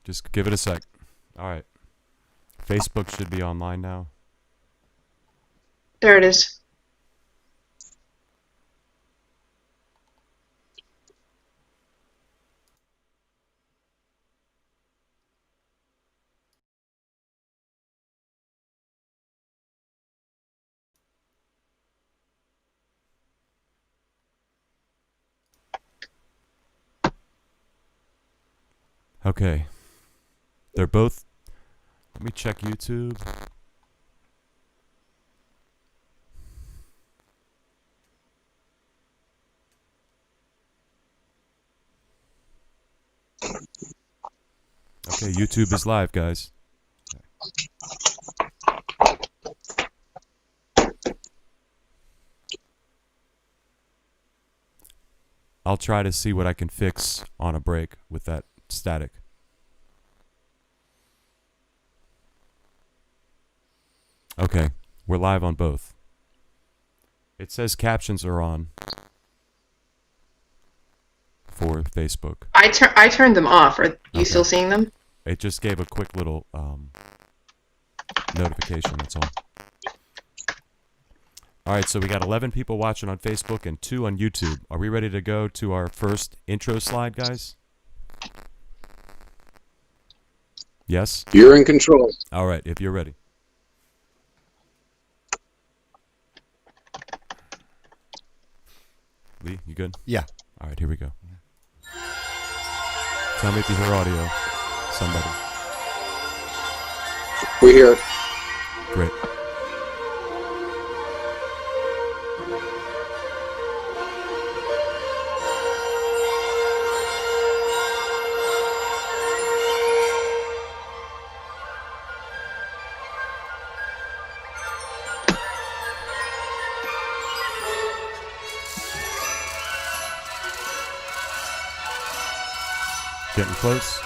Just give it a sec. All right. Facebook should be online now. There it is. Okay. They're both... Let me check YouTube. Okay, YouTube is live, guys. I'll try to see what I can fix on a break with that static. Okay, we're live on both. It says captions are on for Facebook. I turned them off. Are you Okay. still seeing them? It just gave a quick little notification, that's all. All right, so we got 11 people watching on Facebook and 2 on YouTube. Are we ready to go to our first intro slide, guys? Yes? You're in control. All right, if you're ready. Lee, you good? Yeah. All right, here we go. Tell me if you hear audio. Somebody. We hear it. Great. Getting close.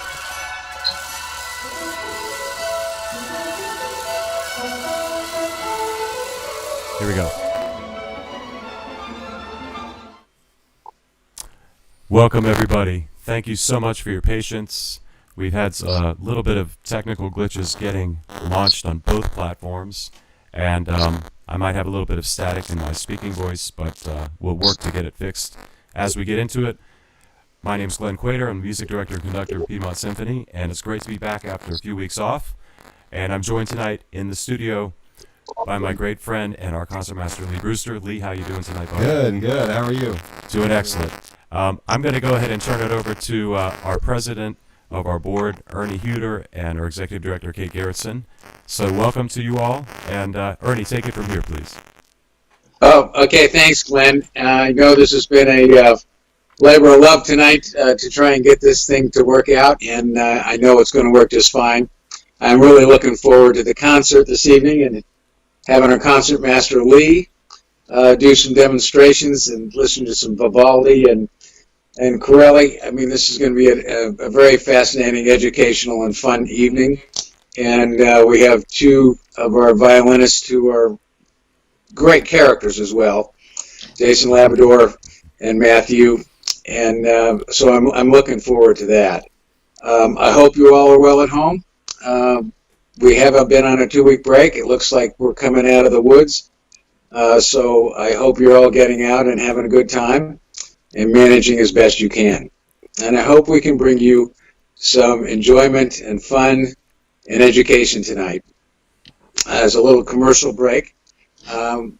Here we go. Welcome, everybody. Thank you so much for your patience. We've had a little bit of technical glitches getting launched on both platforms, and I might have a little bit of static in my speaking voice, but we'll work to get it fixed as we get into it. My name's Glenn Quater. I'm the music director and conductor of Piedmont Symphony, and it's great to be back after a few weeks off. And I'm joined tonight in the studio by my great friend and our concertmaster, Lee Brewster. Lee, how you doing tonight, buddy? Good. How are you? Doing excellent. I'm going to go ahead and turn it over to our president of our board, Ernie Huter, and our executive director, Kate Garrettson. So welcome to you all, and Ernie, take it from here, please. Oh, okay. Thanks, Glenn. I know this has been a labor of love tonight to try and get this thing to work out, and I know it's going to work just fine. I'm really looking forward to the concert this evening and having our concertmaster Lee do some demonstrations and listen to some Vivaldi and Corelli. I mean, this is going to be a very fascinating, educational, and fun evening. And we have 2 of our violinists who are great characters as well, Jason Labrador and Matthew. And so I'm looking forward to that. I hope you all are well at home. We haven't been on a 2-week break. It looks like we're coming out of the woods. So I hope you're all getting out and having a good time and managing as best you can. And I hope we can bring you some enjoyment and fun and education tonight. As a little commercial break,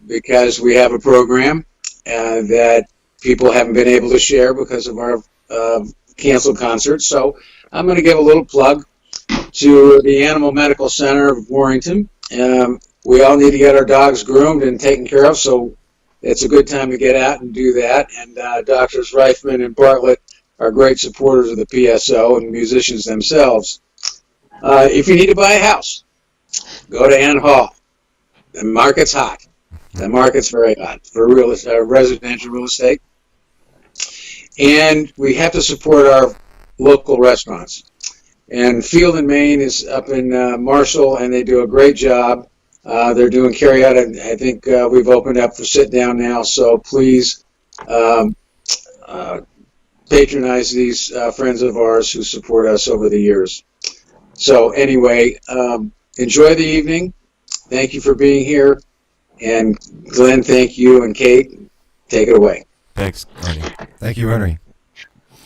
because we have a program that people haven't been able to share because of our canceled concerts. So I'm going to give a little plug to the Animal Medical Center of Warrington. We all need to get our dogs groomed and taken care of, so it's a good time to get out and do that. And Doctors Reifman and Bartlett are great supporters of the PSO and musicians themselves. If you need to buy a house, go to Ann Hall. The market's hot. The market's very hot for residential real estate. And we have to support our local restaurants. And Field and Main is up in Marshall, and they do a great job. They're doing carry-out, and I think we've opened up for sit-down now, so please patronize these friends of ours who support us over the years. So anyway, enjoy the evening. Thank you for being here. And Glenn, thank you. And Kate, take it away. Thanks, Ernie. Thank you, Ernie.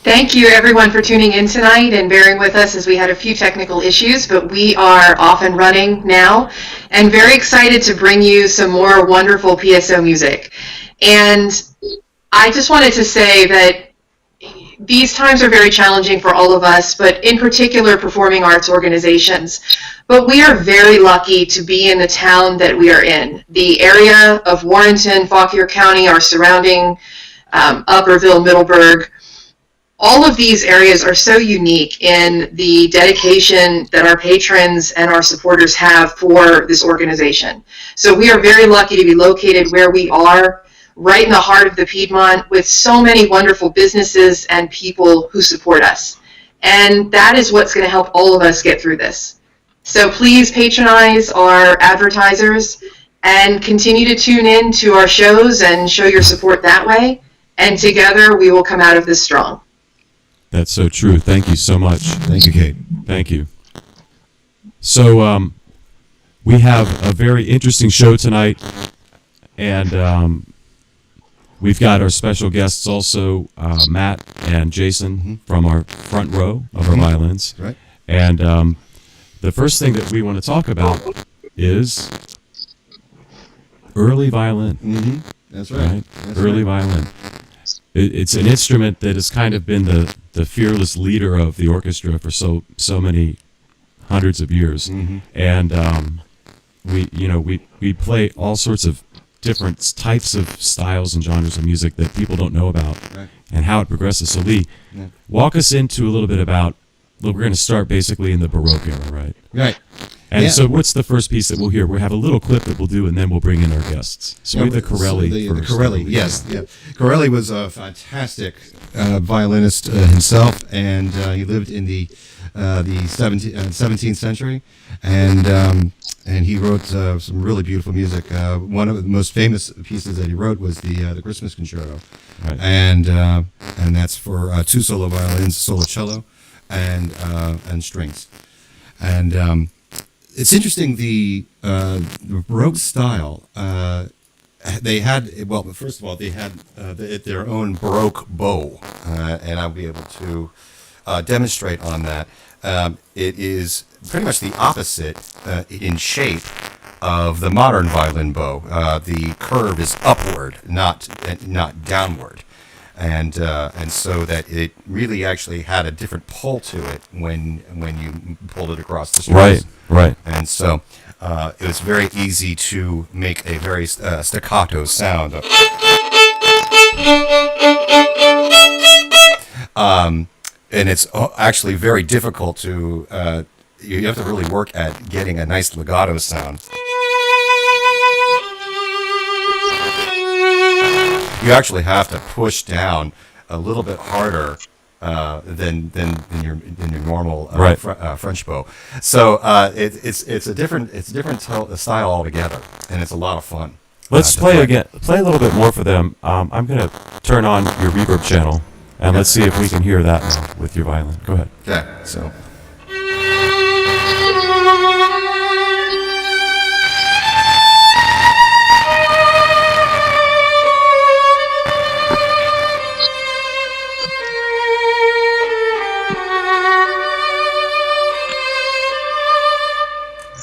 Thank you, everyone, for tuning in tonight and bearing with us as we had a few technical issues, but we are off and running now and very excited to bring you some more wonderful PSO music. And I just wanted to say that these times are very challenging for all of us, but in particular performing arts organizations. But we are very lucky to be in the town that we are in. The area of Warrenton, Fauquier County, our surrounding Upperville, Middleburg, all of these areas are so unique in the dedication that our patrons and our supporters have for this organization. So we are very lucky to be located where we are, right in the heart of the Piedmont, with so many wonderful businesses and people who support us. And that is what's going to help all of us get through this. So please patronize our advertisers and continue to tune in to our shows and show your support that way. And together we will come out of this strong. That's so true. Thank you so much. Thank you, Kate. Thank you. So we have a very interesting show tonight, and we've got our special guests also, Matt and Jason from our front row of our violins. Right. And the first thing that we want to talk about is early violin. That's right. Right? That's Early right. violin. It's an instrument that has kind of been the fearless leader of the orchestra for so many hundreds of years, and we play all sorts of different types of styles and genres of music that people don't know about, Right. and how it progresses. So Lee, walk us into a little bit about. We're going to start basically in the Baroque era, right? Right. And Yeah. so what's the first piece that we'll hear? We'll have a little clip that we'll do, and then we'll bring in our guests. So we have the Corelli The first. Corelli, yes. Yeah. Corelli was a fantastic violinist himself, and he lived in the 17th century, and he wrote some really beautiful music. One of the most famous pieces that he wrote was the Christmas Concerto, Right. and that's for two solo violins, solo cello, and strings, and it's interesting, the Baroque style. They had, well, first of all, they had their own Baroque bow, and I'll be able to demonstrate on that. It is pretty much the opposite in shape of the modern violin bow. The curve is upward, not downward. And so that it really actually had a different pull to it when you pulled it across the strings. Right. And so it was very easy to make a very staccato sound. And it's actually very difficult to, you have to really work at getting a nice legato sound. You actually have to push down a little bit harder than your normal French bow. So it's a different style altogether, and it's a lot of fun. Let's play again. Play a little bit more for them. I'm going to turn on your reverb channel, and let's see if we can hear that now with your violin. Go ahead. Okay, so.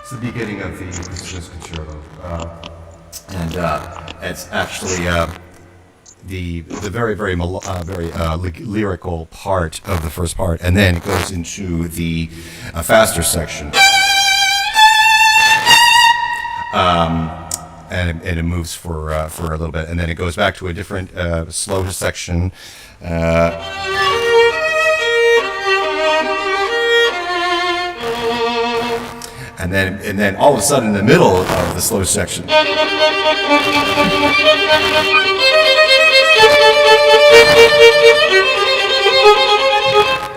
It's the beginning of the Christmas Concerto, and it's actually the very lyrical part of the first part, and then it goes into the faster section, and it moves for a little bit, and then it goes back to a different slow section. And then all of a sudden in the middle of the slow section,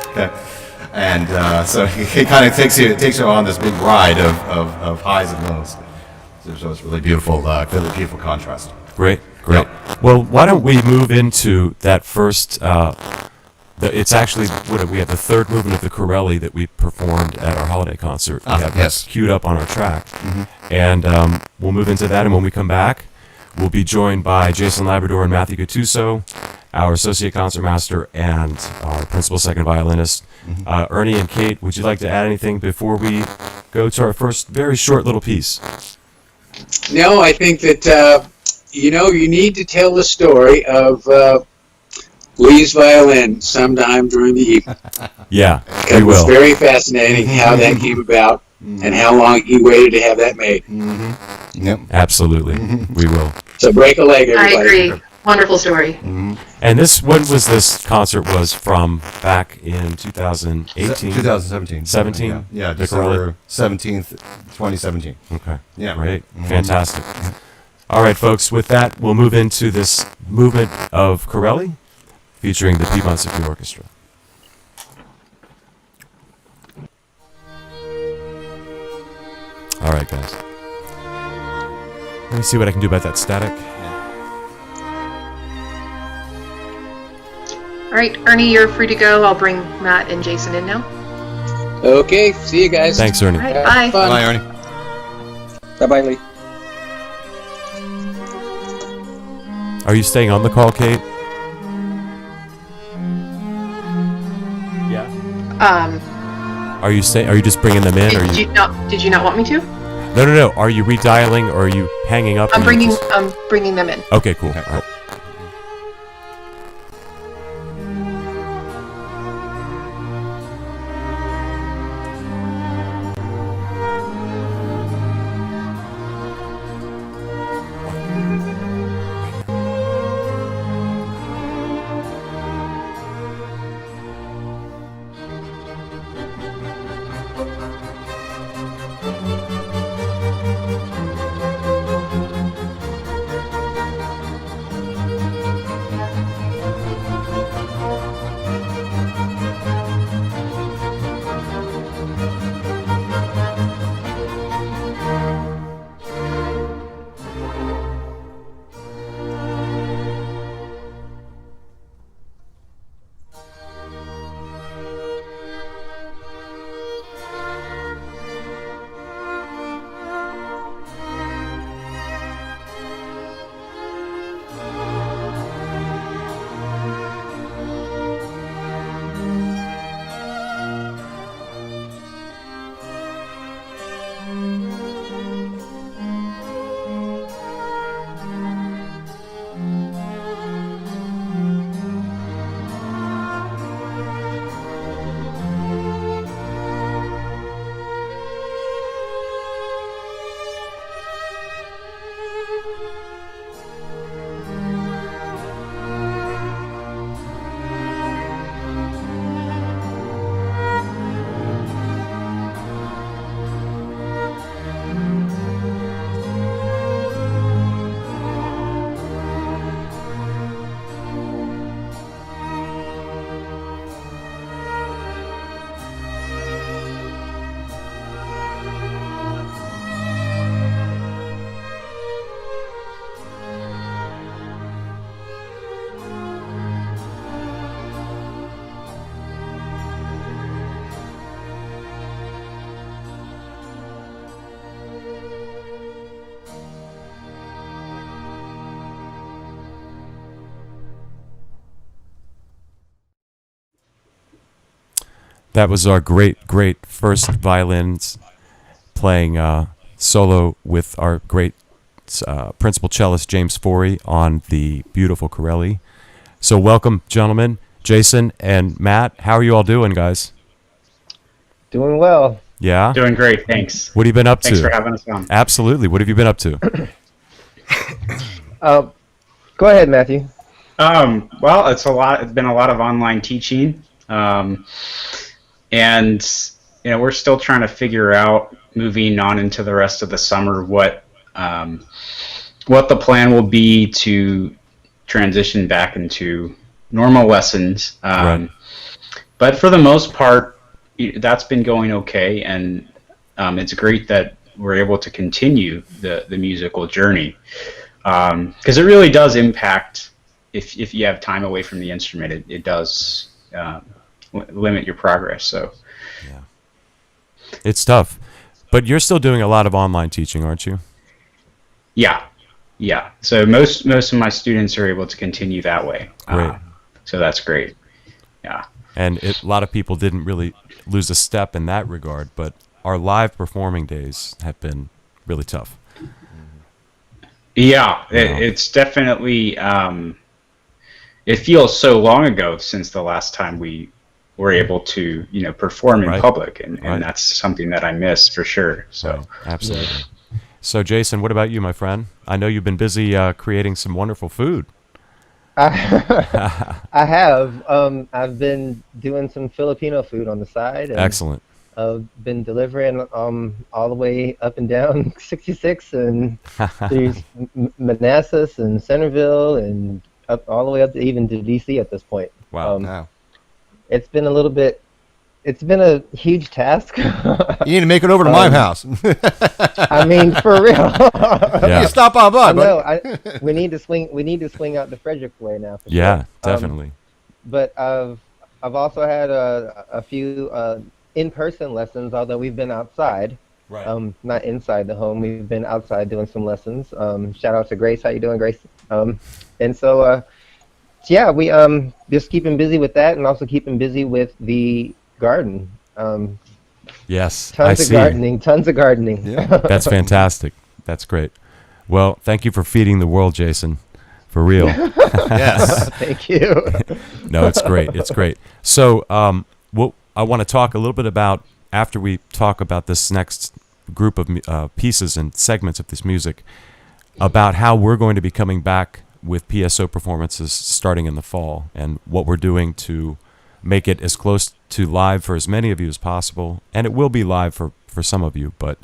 okay. And so it kind of takes you on this big ride of highs and lows. So it's really beautiful, beautiful contrast. Great. Well, why don't we move into that first It's actually we have the third movement of the Corelli that we performed at our holiday concert. We have yes. that queued up on our track, and we'll move into that. And when we come back, we'll be joined by Jason Labrador and Matthew Gattuso, our associate concertmaster and our principal second violinist. Ernie and Kate, would you like to add anything before we go to our first very short little piece? No, I think that you need to tell the story of Lee's violin sometime during the evening. Yeah, we It's will. very fascinating how that came about and how long he waited to have that made. Yep. Absolutely, we will. So break a leg, I everybody. agree. Wonderful story. And when was this concert was from? Back in 2018? 2017. 17? Yeah, The Corelli? December 17th, 2017. Okay. Yeah. Great. Fantastic. All right, folks, with that, we'll move into this movement of Corelli featuring the Piedmont Symphony Orchestra. All right, guys. Let me see what I can do about that static. All right, Ernie, you're free to go. I'll bring Matt and Jason in now. Okay, see you guys. Thanks, Ernie. All right, Have bye. fun. Bye, Ernie. Bye-bye, Lee. Are you staying on the call, Kate? Yeah. Are you just bringing them in? Or Did you not want me to? No. Are you redialing or are you hanging up? I'm and you bringing them in. Okay, cool. Okay. All right. That was our great first violins playing solo with our great principal cellist James Forey on the beautiful Corelli. So welcome, gentlemen, Jason and Matt. How are you all doing, guys? Doing well. Yeah? Doing great, thanks. What have you been up to? Thanks for having us on. Absolutely. What have you been up to? Go ahead, Matthew. Well, it's been a lot of online teaching, and we're still trying to figure out, moving on into the rest of the summer, what the plan will be to transition back into normal lessons. Right. But for the most part, that's been going okay, and it's great that we're able to continue the musical journey, because it really does impact, if you have time away from the instrument, it does limit your progress. So It's tough. But you're still doing a lot of online teaching, aren't you? yeah. So most of my students are able to continue that way. Great. So that's great. Yeah. And a lot of people didn't really lose a step in that regard, but our live performing days have been really tough. Yeah, it's definitely. It feels so long ago since the last time we were able to, perform in Right. public, and Right. that's something that I miss for sure. So Right. Absolutely. So, Jason, what about you, my friend? I know you've been busy creating some wonderful food. I have. I've been doing some Filipino food on the side, and Excellent. I've been delivering all the way up and down 66 and through Manassas and Centerville and up all the way up to even to DC at this point. Wow. Wow. It's been a little bit. It's been a huge task. You need to make it over to my house. I mean, for real. Yeah. You stop on by, buddy. No, we need to swing. We need to swing out the Frederick way now. For Yeah, sure. definitely. But I've also had a few in-person lessons, although we've been outside. Right. Not inside the home. We've been outside doing some lessons. Shout out to Grace. How you doing, Grace? And so, yeah, we just keeping busy with that, and also keeping busy with the garden. Yes, Tons I of see. gardening. Tons of gardening. Yeah. That's fantastic. That's great. Well, thank you for feeding the world, Jason. For real. Yes. Thank you. No, it's great. It's great. So, I want to talk a little bit about, after we talk about this next group of pieces and segments of this music, about how we're going to be coming back with PSO performances starting in the fall, and what we're doing to make it as close to live for as many of you as possible. And it will be live for some of you, but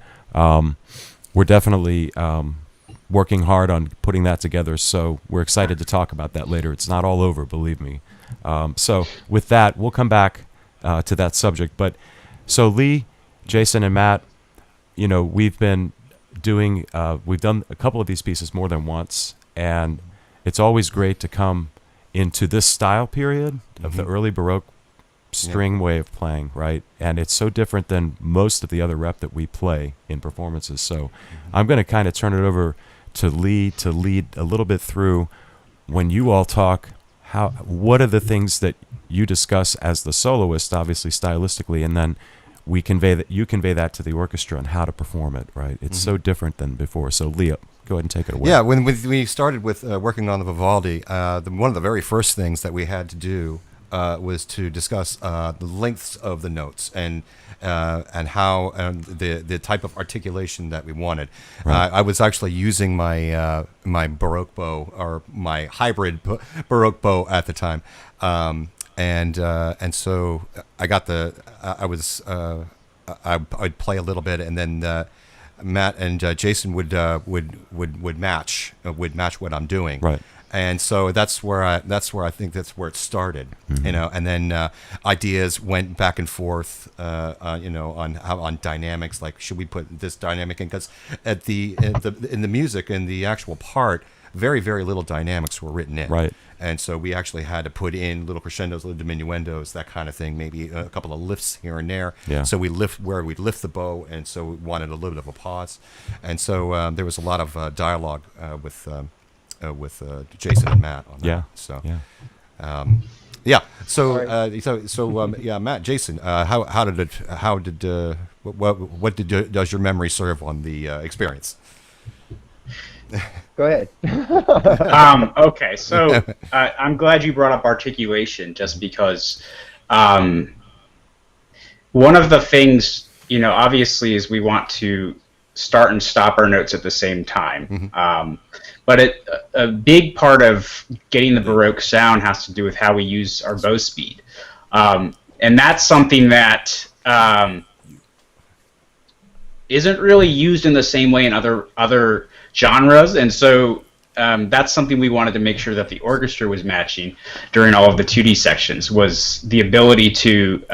we're definitely working hard on putting that together. So we're excited to talk about that later. It's not all over, believe me. So with that, we'll come back to that subject. But so Lee, Jason, and Matt, we've been doing, we've done a couple of these pieces more than once, and it's always great to come into this style period of the early Baroque string way of playing, right? And it's so different than most of the other rep that we play in performances. So I'm going to kind of turn it over to Lee to lead a little bit through, when you all talk, what are the things that you discuss as the soloist, obviously stylistically, and then you convey that to the orchestra and how to perform it, right? It's so different than before. So Lee, go ahead and take it away. Yeah, when we started with working on the Vivaldi, one of the very first things that we had to do was to discuss the lengths of the notes and how the type of articulation that we wanted. Right. I was actually using my my Baroque bow, or my hybrid Baroque bow at the time, and so I got I'd play a little bit, and then Matt and Jason would match what I'm doing. Right. And so that's where I think that's where it started, and then ideas went back and forth, on dynamics, like should we put this dynamic in, because in the music, in the actual part, very, very little dynamics were written in. Right. And so we actually had to put in little crescendos, little diminuendos, that kind of thing, maybe a couple of lifts here and there. Yeah. So we'd lift the bow, and so we wanted a little bit of a pause. And so there was a lot of dialogue with Jason and Matt on that. Yeah. So Yeah. yeah. So Matt, Jason, what does your memory serve on the experience? Go ahead. Okay, so I'm glad you brought up articulation, just because one of the things, obviously, is we want to start and stop our notes at the same time. But a big part of getting the Baroque sound has to do with how we use our bow speed. And that's something that isn't really used in the same way in other genres. And so that's something we wanted to make sure that the orchestra was matching during all of the 2D sections, was the ability to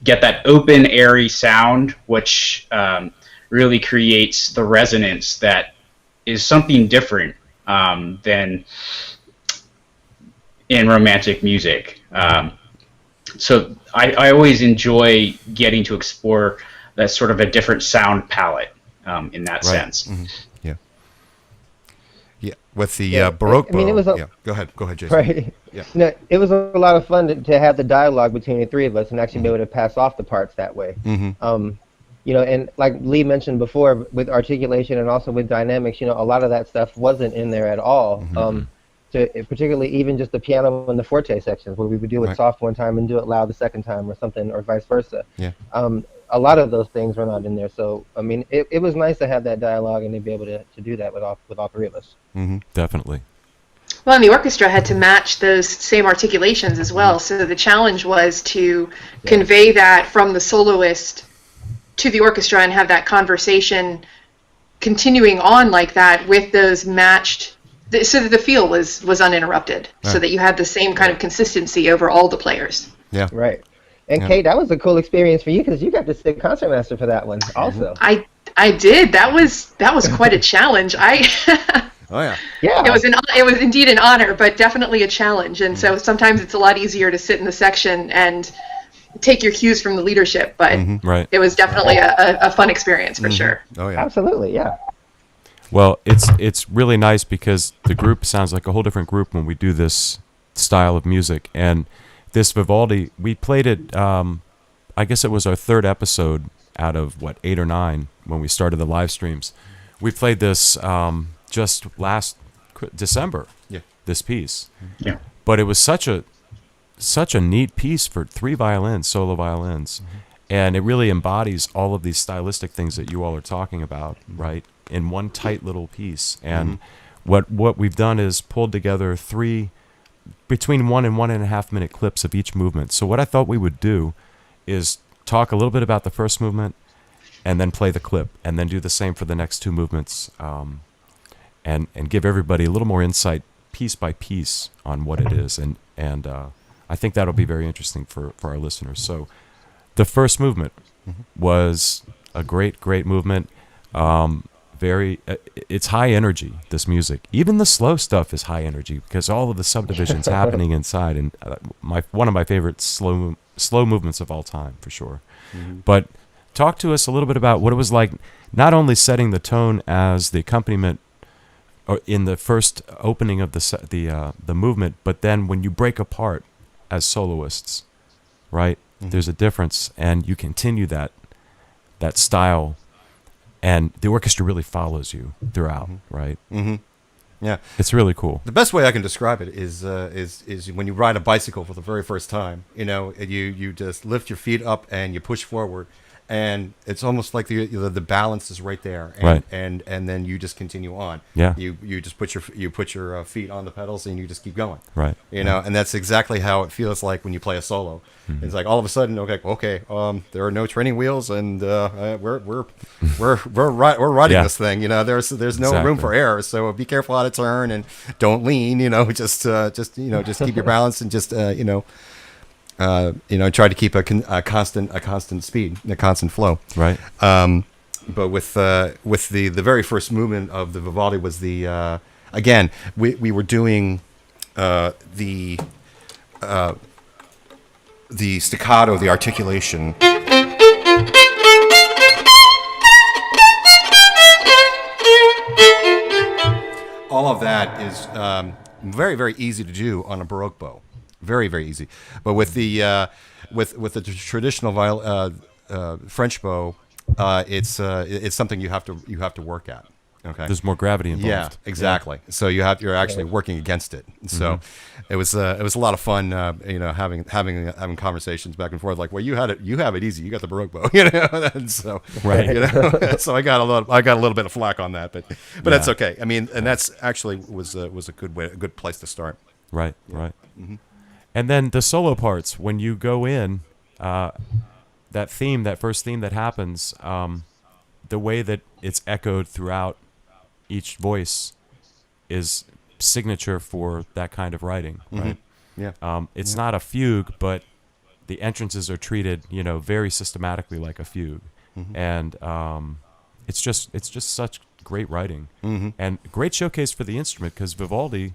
get that open, airy sound, which really creates the resonance that is something different than in romantic music. so I always enjoy getting to explore that sort of a different sound palette in that sense. Yeah. Yeah. With the Yeah, Baroque I mean, it bow. was a, Yeah. Go ahead. Go ahead, Jason. right. Yeah. It was a lot of fun to have the dialogue between the three of us and actually be able to pass off the parts that way. And like Lee mentioned before, with articulation and also with dynamics, a lot of that stuff wasn't in there at all. Particularly even just the piano and the forte sections, where we would do it Right. soft one time and do it loud the second time, or something, or vice versa. Yeah. A lot of those things were not in there. So I mean, it was nice to have that dialogue and to be able to do that with all three of us. Definitely. Well, and the orchestra had to match those same articulations as well. So the challenge was to convey that from the soloist to the orchestra and have that conversation continuing on like that with those matched, so that the feel was uninterrupted, so that you had the same kind of consistency over all the players. Yeah. Right. And Kate, that was a cool experience for you because you got to sit concertmaster for that one also. I did. That was quite a challenge. Oh yeah. Yeah. It was indeed an honor, but definitely a challenge. And so sometimes it's a lot easier to sit in the section and take your cues from the leadership. But Right. it was definitely a fun experience for sure. Oh yeah. Absolutely. Yeah. Well, it's really nice because the group sounds like a whole different group when we do this style of music. And this Vivaldi, we played it, I guess it was our third episode out of, 8 or 9 when we started the live streams. We played this just last December, this piece. Yeah. But it was such a neat piece for 3 violins, solo violins. And it really embodies all of these stylistic things that you all are talking about, right, in one tight little piece. And what we've done is pulled together 3 between 1 and 1.5 minute clips of each movement. So what I thought we would do is talk a little bit about the first movement and then play the clip and then do the same for the next 2 movements, and give everybody a little more insight piece by piece on what it is. And I think that'll be very interesting for our listeners. So the first movement was a great movement. It's high energy, this music. Even the slow stuff is high energy because all of the subdivisions happening inside, and one of my favorite slow movements of all time, for sure. But talk to us a little bit about what it was like, not only setting the tone as the accompaniment or in the first opening of the movement, but then when you break apart as soloists, right? There's a difference, and you continue that style. And the orchestra really follows you throughout, right? Yeah. It's really cool. The best way I can describe it is when you ride a bicycle for the very first time. You just lift your feet up and you push forward, and it's almost like the balance is right there, and, Right. and then you just continue on. Yeah. You just put your feet on the pedals and you just keep going. Right. And that's exactly how it feels like when you play a solo. It's like all of a sudden, okay, there are no training wheels, and we're riding this thing. There's no room Exactly. for error, so be careful how to turn and don't lean. Just keep your balance and just try to keep a constant speed, a constant flow. Right. But with the very first movement of the Vivaldi was again we were doing the staccato, the articulation. All of that is very, very easy to do on a Baroque bow. Very, very easy. But with the traditional French bow, it's something you have to work at. Okay. There's more gravity involved. Yeah, exactly. So you're actually working against it. So it was a lot of fun, having conversations back and forth. Like, well, you have it easy. You got the Baroque bow, And so Right. So I got a little bit of flack on that, but that's okay. I mean, and that's actually was a good place to start. Right. Right. And then the solo parts, when you go in, that first theme that happens, the way that it's echoed throughout each voice is signature for that kind of writing, right? Yeah. It's not a fugue, but the entrances are treated, very systematically like a fugue, and it's just such great writing, and great showcase for the instrument because Vivaldi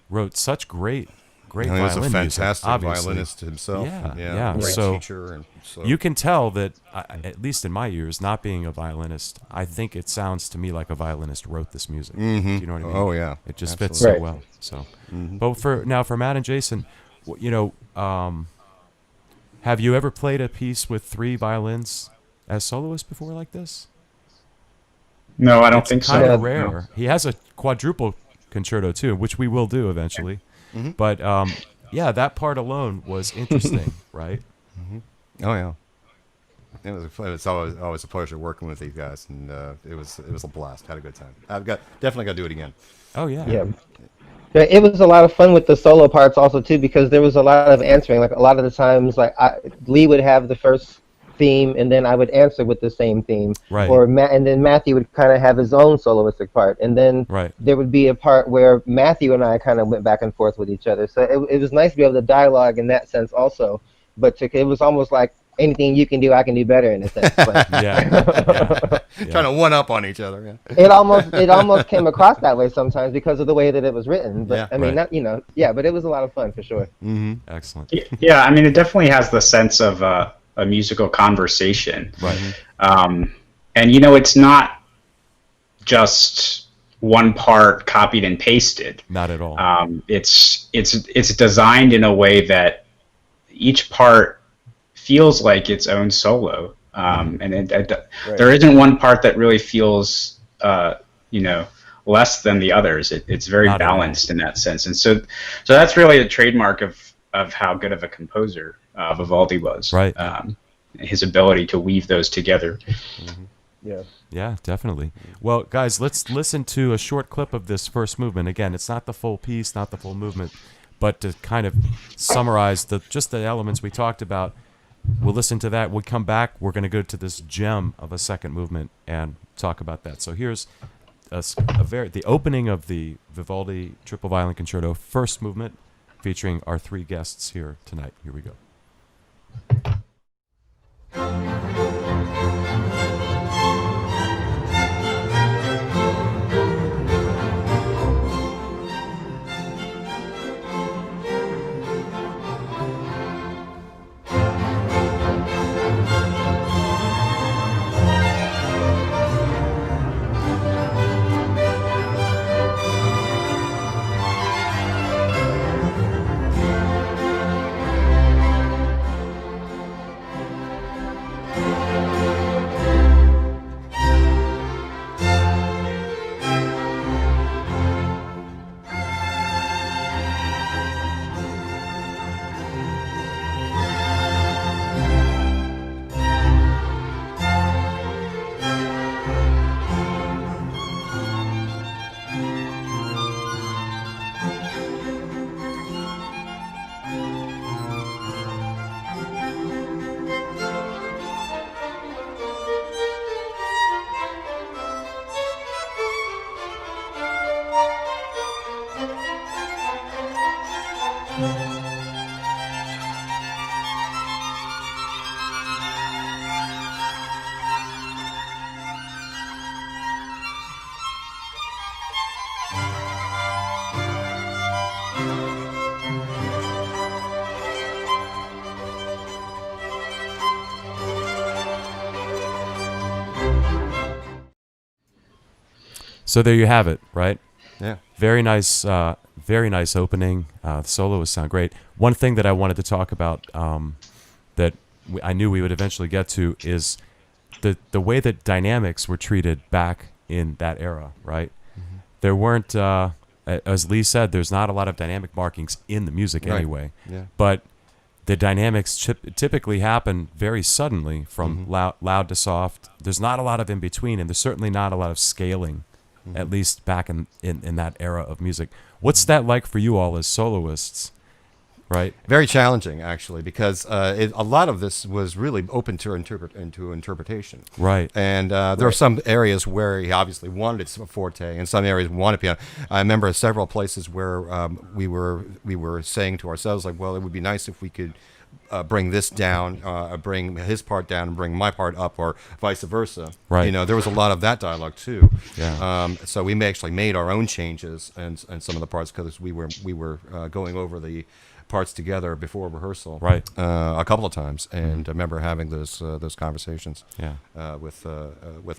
wrote such great great he was a violin music, fantastic obviously. violinist himself. Yeah. Great So teacher, and so you can tell that, at least in my ears, not being a violinist, I think it sounds to me like a violinist wrote this music. Do you know what I mean? Oh yeah, It just absolutely. fits so Right. well. So, but for Matt and Jason, have you ever played a piece with 3 violins as soloist before like this? No, I don't It's think so. kind of Yeah. rare. He has a quadruple concerto too, which we will do eventually. But yeah, that part alone was interesting, right? Oh yeah. It's always a pleasure working with these guys, and it was a blast. Had a good time. Definitely got to do it again. Oh yeah. Yeah. Yeah, it was a lot of fun with the solo parts also too, because there was a lot of answering. Like a lot of the times, like Lee would have the first theme, and then I would answer with the same theme. Right. Or and then Matthew would kind of have his own soloistic part, and then Right. there would be a part where Matthew and I kind of went back and forth with each other. So it was nice to be able to dialogue in that sense also. But it was almost like anything you can do, I can do better in a sense. Like, Yeah. Trying to one up on each other. Yeah. it almost came across that way sometimes because of the way that it was written. But Yeah, I mean, right. not but it was a lot of fun for sure. Excellent. Yeah, I mean, it definitely has the sense of a musical conversation. Right. And it's not just one part copied and pasted. Not at all. It's designed in a way that each part feels like its own solo, and there isn't one part that really feels less than the others. It's very Not at all. balanced in that sense, and so that's really a trademark of how good of a composer Vivaldi was. Right. His ability to weave those together. Yeah. Yeah, definitely. Well, guys, let's listen to a short clip of this first movement. Again, it's not the full piece, not the full movement, but to kind of summarize just the elements we talked about. We'll listen to that. We'll come back. We're going to go to this gem of a second movement and talk about that. So here's the opening of the Vivaldi Triple Violin Concerto first movement, featuring our 3 guests here tonight. Here we go. So there you have it, right? Yeah. Very nice opening. The soloists sound great. One thing that I wanted to talk about that I knew we would eventually get to is the way that dynamics were treated back in that era, right? Mm-hmm. There weren't, as Lee said, there's not a lot of dynamic markings in the music Right. anyway. Yeah. But the dynamics typically happen very suddenly from loud to soft. There's not a lot of in between, and there's certainly not a lot of scaling, at least back in that era of music. What's that like for you all as soloists, right? Very challenging, actually, because a lot of this was really open to interpretation. Right. And there are some areas where he obviously wanted it forte, and some areas wanted piano. I remember several places where we were saying to ourselves, like, well, it would be nice if we could bring this down, bring his part down, and bring my part up, or vice versa. Right. You know, there was a lot of that dialogue too. Yeah. So we actually made our own changes and some of the parts because we were going over the parts together before rehearsal. Right. A couple of times, and I remember having those conversations. Yeah. With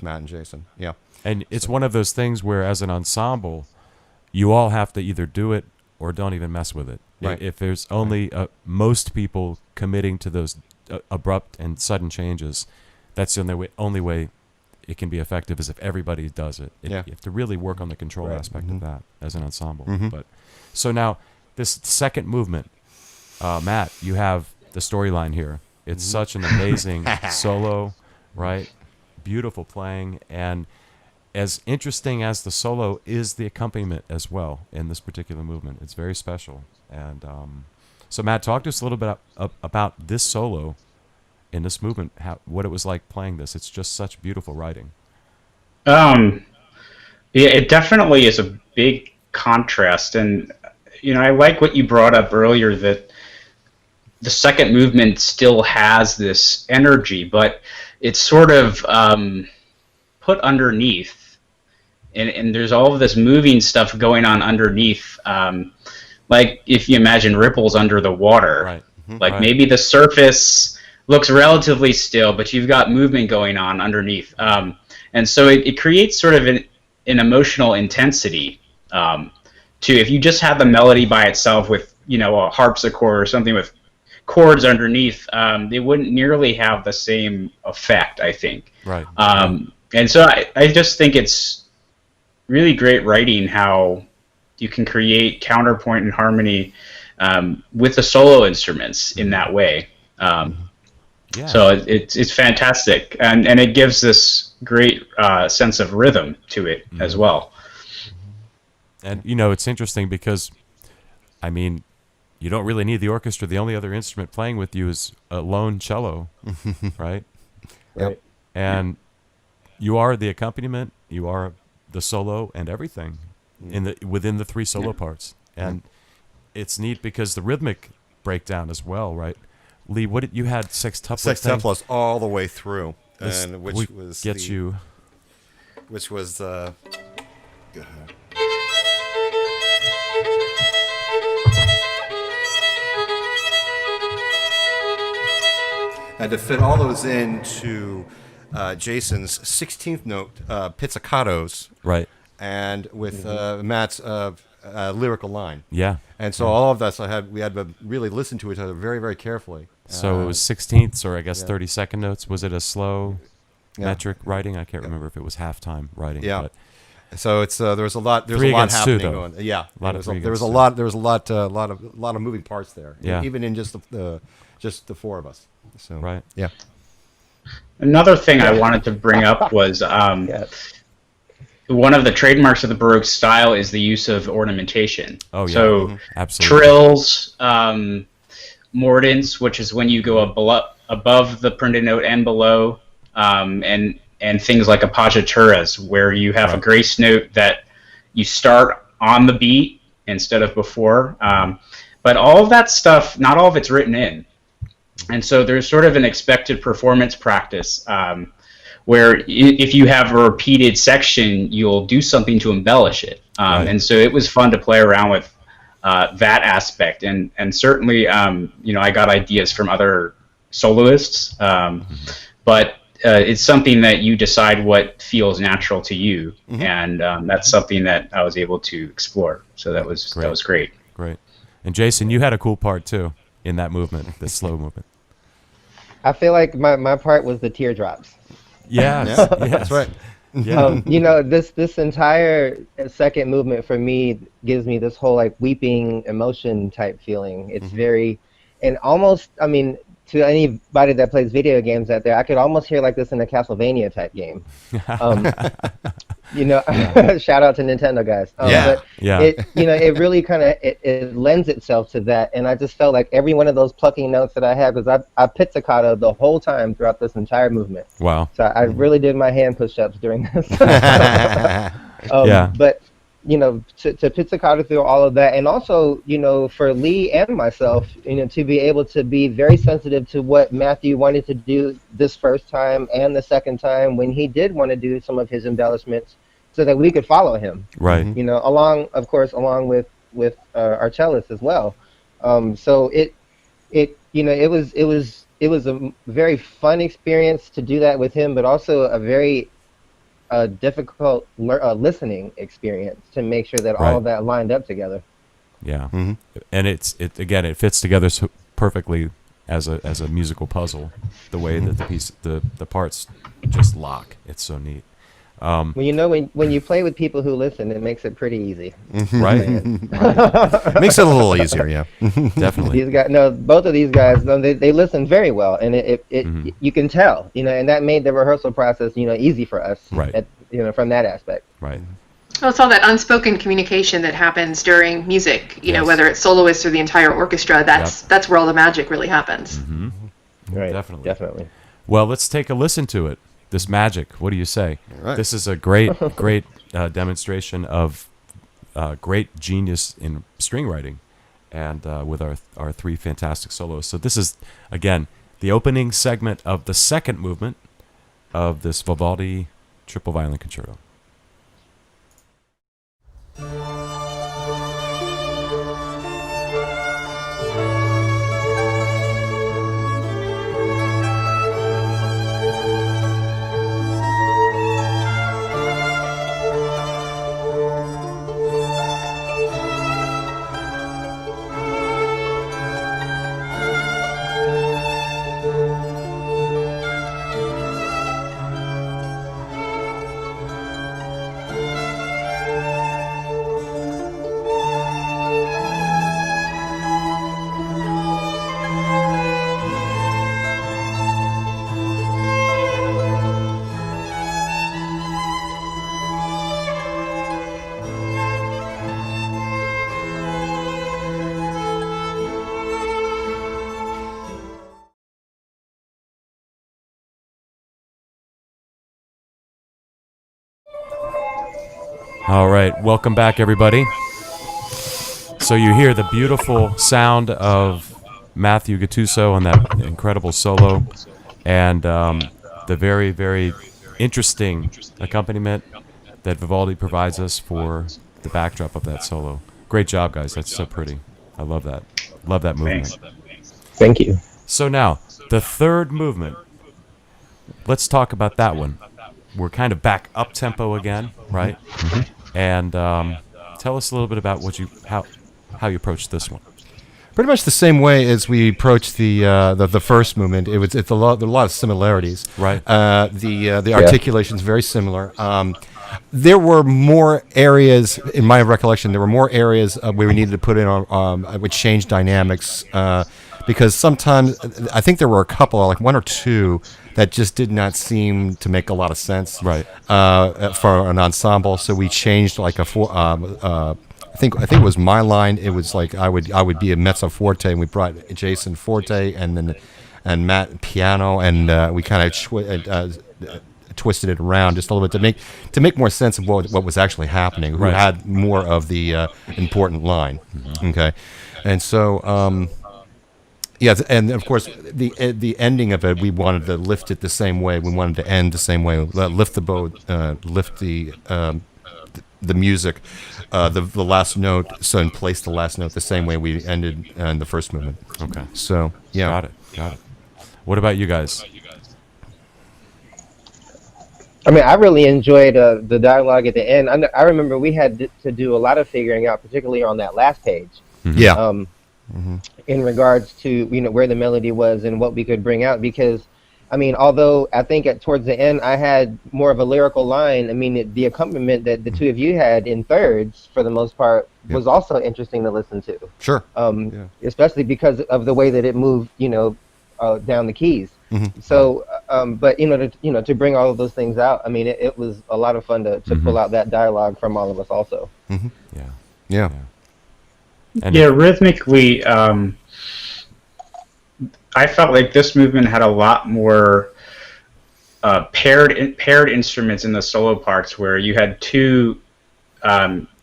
Matt and Jason. Yeah. And it's one of those things where, as an ensemble, you all have to either do it or don't even mess with it. Right. If there's only most people committing to those abrupt and sudden changes, that's the only way it can be effective is if everybody does it. Yeah. You have to really work on the control Right. aspect of that as an ensemble. Mhm. But so now, this second movement, Matt, you have the storyline here. It's such an amazing solo, right? Beautiful playing, and as interesting as the solo is the accompaniment as well in this particular movement. It's very special. And so, Matt, talk to us a little bit about this solo in this movement, what it was like playing this. It's just such beautiful writing. Yeah, it definitely is a big contrast, and I like what you brought up earlier, that the second movement still has this energy, but it's sort of put underneath. And there's all of this moving stuff going on underneath, like if you imagine ripples under the water. Right. Like Right. maybe the surface looks relatively still, but you've got movement going on underneath. And so it creates sort of an emotional intensity. If you just had the melody by itself with a harpsichord or something with chords underneath, they wouldn't nearly have the same effect, I think. Right. And so I just think it's really great writing how you can create counterpoint and harmony with the solo instruments in that way. Yeah. So it's fantastic, and it gives this great sense of rhythm to it as well. And it's interesting because, I mean, you don't really need the orchestra. The only other instrument playing with you is a lone cello, right? Right. And you are the accompaniment, you are the solo and everything within the three solo parts. And it's neat because the rhythmic breakdown as well, right? Lee, you had sextuplets? Sextuplets all the way through, and which was go ahead. And to fit all those into Jason's 16th note pizzicatos, right? And with Matt's lyrical line. Yeah. And so all of that, we had to really listen to each other very, very carefully. So it was 16ths, or I guess 32nd notes. Was it a slow metric writing? I can't remember if it was halftime writing. Yeah. But so it's there was a lot two, happening though. going. Yeah. A lot there was a lot of moving parts there. Yeah. Even in just the four of us. So right. Yeah. Another thing I wanted to bring up was one of the trademarks of the Baroque style is the use of ornamentation. Oh yeah. So absolutely. Trills, mordents, which is when you go above the printed note and below, and things like appoggiaturas, where you have a grace note that you start on the beat instead of before. But all of that stuff, not all of it's written in. And so there's sort of an expected performance practice where if you have a repeated section, you'll do something to embellish it. And so it was fun to play around with that aspect. And certainly, I got ideas from other soloists, but it's something that you decide what feels natural to you. And that's something that I was able to explore. So that was great. Great. And Jason, you had a cool part too in that movement, the slow movement. I feel like my part was the teardrops. Yes, yes. That's right. Yeah. This entire second movement for me gives me this whole like weeping emotion type feeling. It's very, and almost, I mean, to anybody that plays video games out there, I could almost hear like this in a Castlevania type game. Shout out to Nintendo guys. But it really kind of it lends itself to that, and I just felt like every one of those plucking notes that I had, because I pizzicato the whole time throughout this entire movement. Wow. So I really did my hand push-ups during this. Yeah. But to pizzicato through all of that, and also, for Lee and myself, to be able to be very sensitive to what Matthew wanted to do this first time and the second time when he did want to do some of his embellishments, so that we could follow him. Right. Along with our cellist as well. So it was a very fun experience to do that with him, but also a very difficult listening experience to make sure that all of that lined up together. Yeah. And it fits together so perfectly as a musical puzzle, the way that the parts just lock. It's so neat. Well, when you play with people who listen, it makes it pretty easy. Right. Makes it a little easier, yeah. Definitely. Both of these guys, they listen very well, and you can tell, and that made the rehearsal process, easy for us, right. From that aspect. Right. Well, it's all that unspoken communication that happens during music, Yes. whether it's soloists or the entire orchestra. That's where all the magic really happens. Right. Definitely. Well, let's take a listen to it. This magic. What do you say? Right. This is a great demonstration of great genius in string writing, and with our three fantastic soloists. So this is, again, the opening segment of the second movement of this Vivaldi triple violin concerto. All right, welcome back, everybody. So you hear the beautiful sound of Matthew Gattuso on that incredible solo, and the very, very interesting accompaniment that Vivaldi provides us for the backdrop of that solo. Great job, guys. That's so pretty. I love that. Love that movement. Thank you. So now, the third movement. Let's talk about that one. We're kind of back up tempo again, right? And tell us a little bit about how you approached this one. Pretty much the same way as we approached the first movement. There are a lot of similarities. Right. The articulation's very similar. There were more areas, in my recollection, where we needed to put in which changed dynamics, because sometimes I think there were a couple, like one or two, that just did not seem to make a lot of sense, Right. For an ensemble. So we changed like I think it was my line. It was like I would be a mezzo forte, and we brought Jason forte, and Matt piano, and we kind of twisted it around just a little bit to make more sense of what was actually happening. Who Right. had more of the important line? Okay, and so. Yeah, and of course, the ending of it, we wanted to lift it the same way. We wanted to end the same way. Lift the bow, lift the music, the last note, and place the last note the same way we ended in the first movement. Okay. So yeah, Got it. What about you guys? I mean, I really enjoyed the dialogue at the end. I remember we had to do a lot of figuring out, particularly on that last page. Yeah. In regards to where the melody was and what we could bring out, because I mean, although I think towards the end I had more of a lyrical line, I mean the accompaniment that the two of you had in thirds for the most part was also interesting to listen to. Sure. Especially because of the way that it moved, down the keys. So, but to bring all of those things out, I mean, it was a lot of fun to pull out that dialogue from all of us also. Yeah. And Rhythmically, I felt like this movement had a lot more paired instruments in the solo parts, where you had two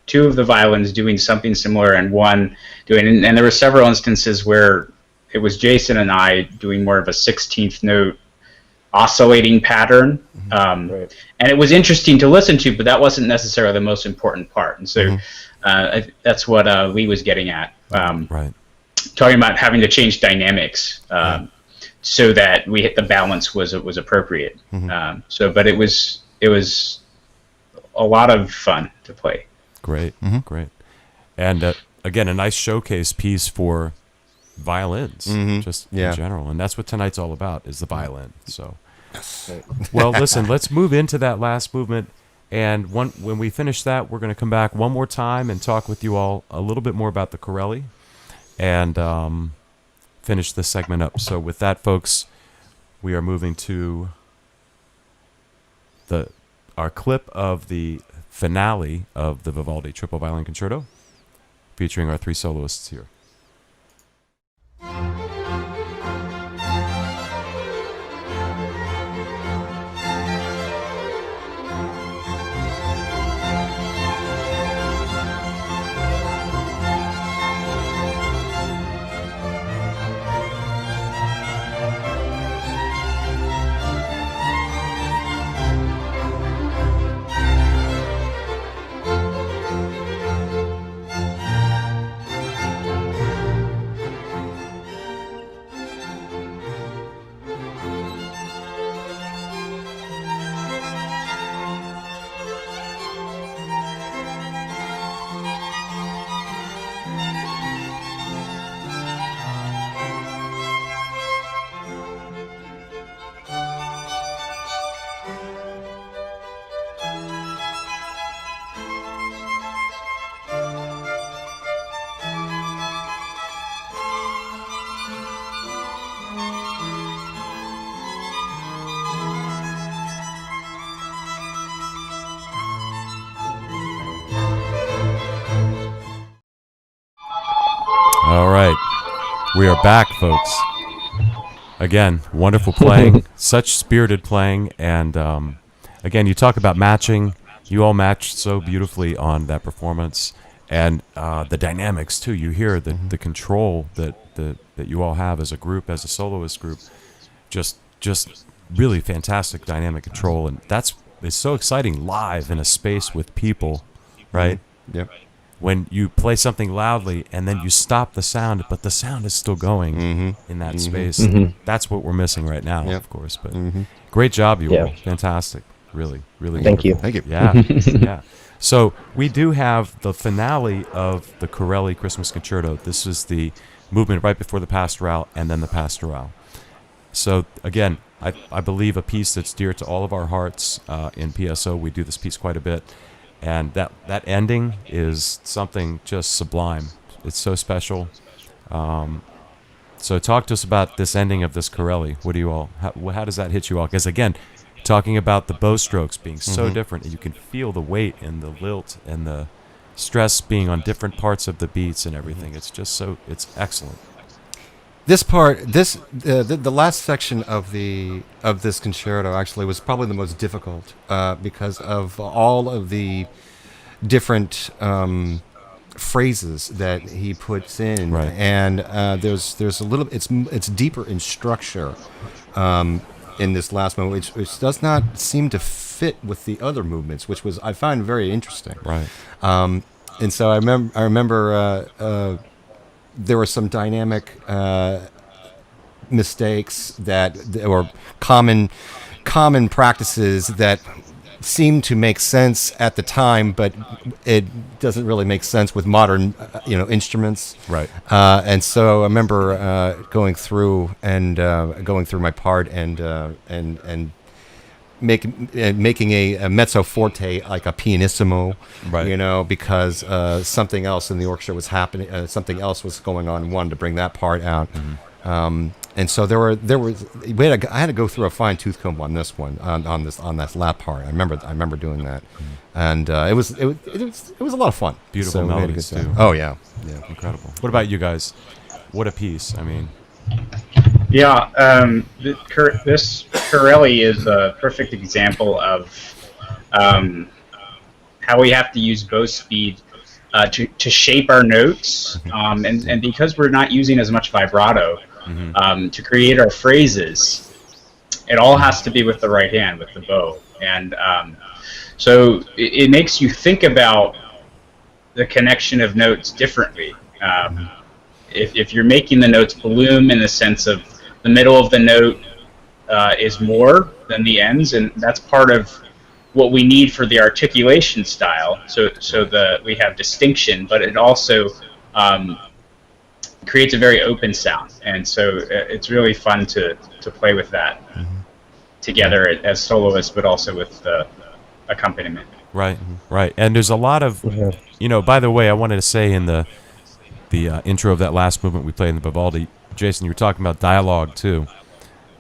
two of the violins doing something similar and one doing, and there were several instances where it was Jason and I doing more of a 16th note oscillating pattern. Right. And it was interesting to listen to, but that wasn't necessarily the most important part. And so that's what Lee was getting at. Right. Talking about having to change dynamics so that we hit the balance was appropriate. But it was a lot of fun to play. Great, great. And again, a nice showcase piece for violins, just in general. And that's what tonight's all about, is the violin. So, well, listen, let's move into that last movement. And when we finish that, we're going to come back one more time and talk with you all a little bit more about the Corelli and finish this segment up. So with that, folks, we are moving to our clip of the finale of the Vivaldi Triple Violin Concerto, featuring our three soloists here. All right. We are back, folks. Again, wonderful playing, such spirited playing. And again, you talk about matching. You all matched so beautifully on that performance. And the dynamics, too. You hear the control that you all have as a group, as a soloist group. Just really fantastic dynamic control. And it's so exciting live in a space with people, right? Yep. When you play something loudly and then you stop the sound, but the sound is still going in that space. That's what we're missing right now, of course. But great job, you all. Fantastic. Really, really. Thank you. Thank you. Yeah, yeah. So we do have the finale of the Corelli Christmas Concerto. This is the movement right before the Pastoral and then the Pastoral. So again, I believe a piece that's dear to all of our hearts in PSO. We do this piece quite a bit. And that ending is something just sublime. It's so special. So talk to us about this ending of this Corelli. What do you all? How does that hit you all? Because again, talking about the bow strokes being so different, and you can feel the weight and the lilt and the stress being on different parts of the beats and everything. It's just it's excellent. This part, the last section of this concerto actually was probably the most difficult because of all of the different phrases that he puts in, Right. and there's a little. It's deeper in structure in this last moment, which does not seem to fit with the other movements, which I find very interesting. Right. And so I remember. There were some dynamic mistakes or common practices that seemed to make sense at the time, but it doesn't really make sense with modern, instruments. Right. And so I remember going through my part and making a mezzo forte, like a pianissimo, Right. because something else in the orchestra was happening, something else was going on, and wanted to bring that part out. And so I had to go through a fine tooth comb on this one, on that lap part. I remember doing that, and it was a lot of fun. Beautiful So we had a melodies, good time. too. Oh yeah. Incredible. What about you guys? What a piece. I mean, Yeah, this Corelli is a perfect example of how we have to use bow speed to shape our notes, and because we're not using as much vibrato to create our phrases, it all has to be with the right hand, with the bow, and so it makes you think about the connection of notes differently. If you're making the notes bloom in the sense of the middle of the note is more than the ends, and that's part of what we need for the articulation style. So we have distinction, but it also creates a very open sound, and so it's really fun to play with that together as soloists, but also with the accompaniment. Right, right. And there's a lot of, by the way, I wanted to say in the intro of that last movement we played in the Vivaldi, Jason, you were talking about dialogue too.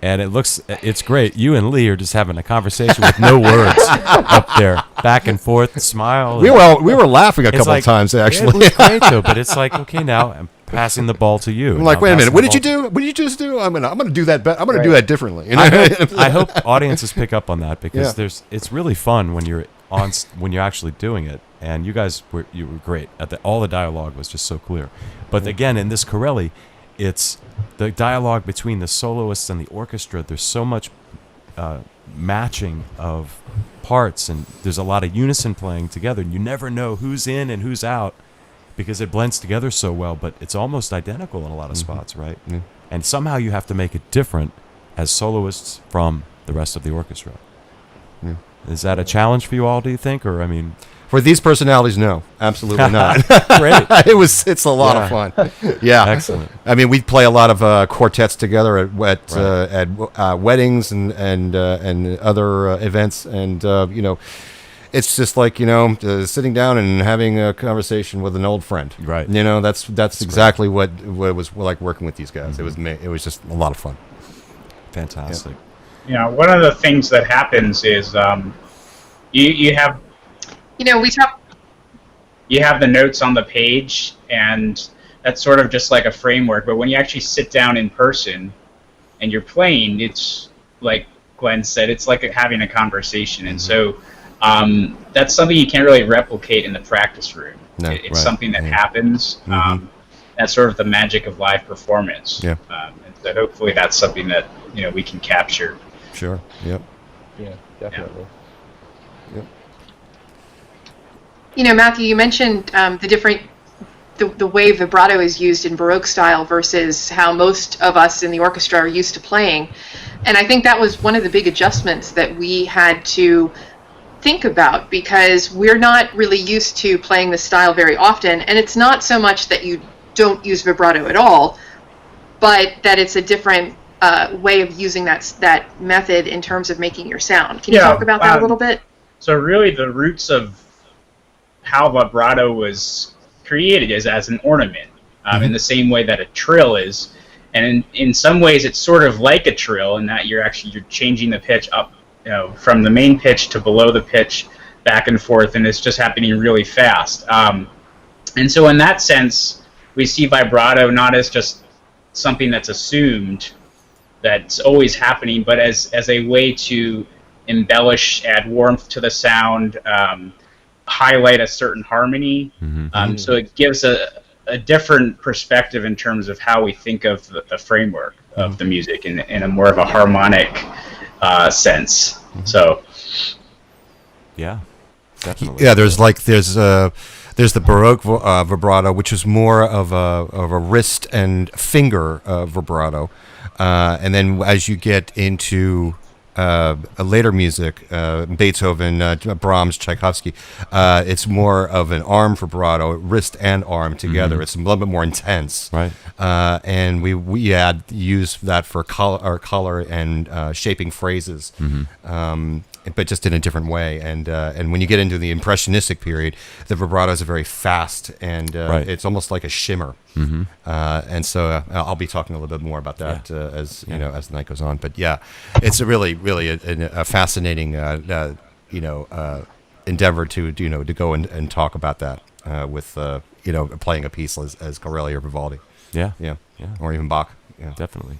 And it's great. You and Lee are just having a conversation with no words up there, back and forth, smile. We were laughing a couple of times, actually. Yeah, it was great, though, but it's like, okay, now I'm passing the ball to you. I'm like, Now wait a minute, passing what the did you ball- do? What did you just do? I'm gonna do that. I'm gonna do that differently. You know? I hope audiences pick up on that because Yeah. it's really fun when you're when you're actually doing it. And you guys were great all the dialogue was just so clear. But again, in this Corelli, it's the dialogue between the soloists and the orchestra. There's so much matching of parts, and there's a lot of unison playing together. And you never know who's in and who's out because it blends together so well. But it's almost identical in a lot of spots, right? Yeah. And somehow you have to make it different as soloists from the rest of the orchestra. Yeah. Is that a challenge for you all, do you think? Or, I mean... For these personalities, no, absolutely not. Great. It's a lot of fun. Yeah, Excellent. I mean, we play a lot of quartets together at weddings and other events, and it's just like sitting down and having a conversation with an old friend. Right. That's exactly what it was like working with these guys. It was just a lot of fun. Fantastic. One of the things that happens is you have we talk. you have the notes on the page, and that's sort of just like a framework. But when you actually sit down in person and you're playing, it's like Glenn said, it's like having a conversation. And so that's something you can't really replicate in the practice room. No, it's something that happens. That's sort of the magic of live performance. Yeah. And so hopefully that's something that we can capture. Sure. Yep. Yeah, definitely. Matthew, you mentioned the way vibrato is used in Baroque style versus how most of us in the orchestra are used to playing. And I think that was one of the big adjustments that we had to think about because we're not really used to playing this style very often. And it's not so much that you don't use vibrato at all, but that it's a different way of using that method in terms of making your sound. Can you talk about that a little bit? So really the roots of how vibrato was created is as an ornament, in the same way that a trill is. And in some ways it's sort of like a trill in that you're changing the pitch up, from the main pitch to below the pitch, back and forth, and it's just happening really fast. And so in that sense, we see vibrato not as just something that's assumed, that's always happening, but as a way to embellish, add warmth to the sound, highlight a certain harmony. So it gives a different perspective in terms of how we think of the framework of the music in a more of a harmonic sense. So Yeah, definitely. Yeah, there's the Baroque vibrato, which is more of a wrist and finger vibrato, and then as you get into later music, Beethoven, Brahms, Tchaikovsky, it's more of an arm vibrato, wrist and arm together. It's a little bit more intense, Right. And we use that for color and shaping phrases. But just in a different way, and when you get into the impressionistic period, the vibratos are very fast, and it's almost like a shimmer. And so I'll be talking a little bit more about that as as the night goes on. But yeah, it's a really a fascinating endeavor to go and talk about that with playing a piece as Corelli or Vivaldi. Yeah. Yeah, or even Bach. Yeah, Definitely.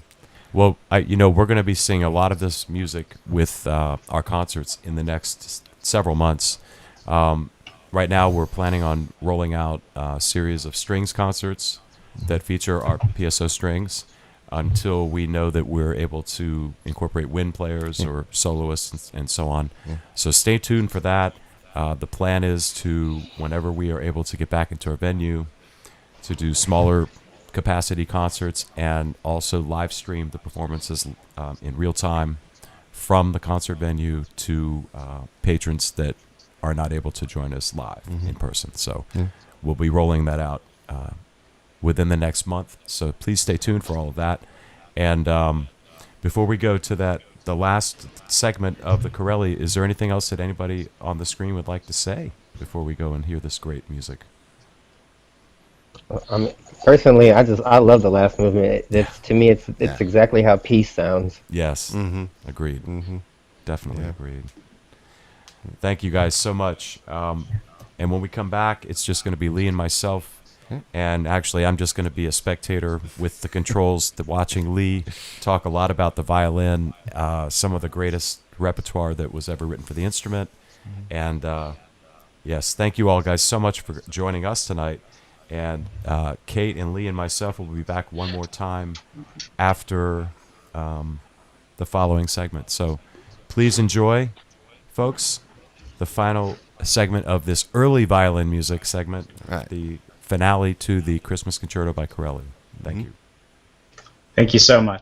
Well, we're going to be seeing a lot of this music with our concerts in the next several months. right now we're planning on rolling out a series of strings concerts that feature our PSO strings until we know that we're able to incorporate wind players or soloists and so on. So stay tuned for that. The plan is to, whenever we are able to get back into our venue, to do smaller capacity concerts and also live stream the performances in real time from the concert venue to patrons that are not able to join us live in person. So we'll be rolling that out within the next month. So please stay tuned for all of that. And before we go to the last segment of the Corelli, is there anything else that anybody on the screen would like to say before we go and hear this great music? Personally, I love the last movement. To me, it's exactly how peace sounds. Yes, agreed. Definitely agreed. Thank you guys so much. And when we come back, it's just going to be Lee and myself. And actually, I'm just going to be a spectator with the controls, watching Lee talk a lot about the violin, some of the greatest repertoire that was ever written for the instrument. And yes, thank you all guys so much for joining us tonight. And Kate and Lee and myself will be back one more time after the following segment. So please enjoy, folks, the final segment of this early violin music segment, the finale to the Christmas Concerto by Corelli. Thank you. Thank you so much.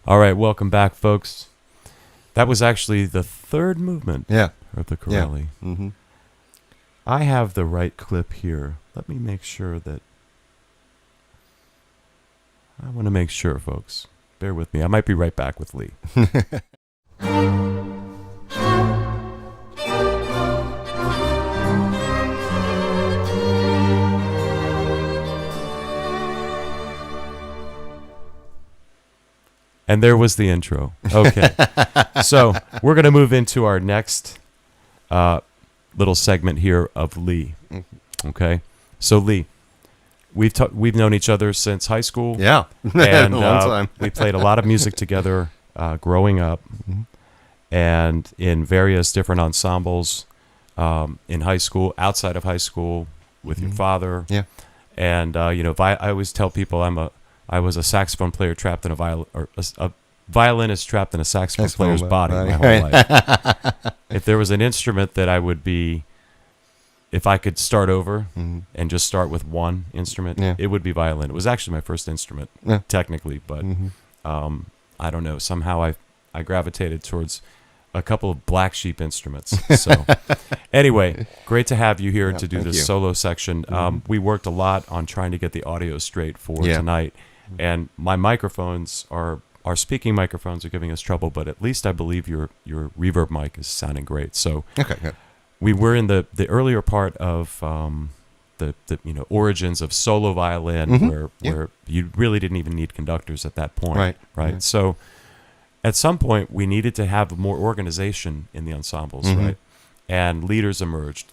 All right, welcome back, folks. That was actually the third movement of the Corelli. I have the right clip here. Let me make sure that... I want to make sure, folks. Bear with me. I might be right back with Lee. And there was the intro. Okay. So we're going to move into our next little segment here of Lee. Okay. So Lee, we've known each other since high school. Yeah. And a long time. we played a lot of music together growing up, and in various different ensembles in high school, outside of high school, with your father. Yeah. And I always tell people I was a saxophone player trapped in a violin, or a violinist trapped in a saxophone player's body my whole life. If there was an instrument that I would be, if I could start over and just start with one instrument, it would be violin. It was actually my first instrument, technically, but I don't know. Somehow I gravitated towards a couple of black sheep instruments. So anyway, great to have you here to do this solo section. We worked a lot on trying to get the audio straight for tonight, and my microphones are speaking microphones are giving us trouble, but at least I believe your reverb mic is sounding great. So we were in the earlier part of the origins of solo violin, where you really didn't even need conductors at that point, right? So at some point, we needed to have more organization in the ensembles, right? And leaders emerged.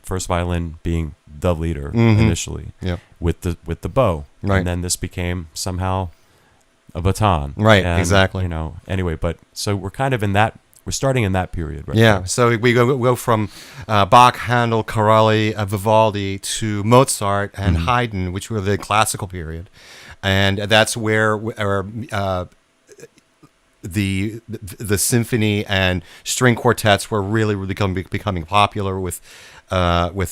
First violin being the leader initially, with the bow, and then this became somehow a baton, and, exactly. Anyway, but so we're kind of in that. We're starting in that period, right? Yeah. So we go from Bach, Handel, Corelli, Vivaldi to Mozart and Haydn, which were the classical period, and that's where the symphony and string quartets were really becoming popular with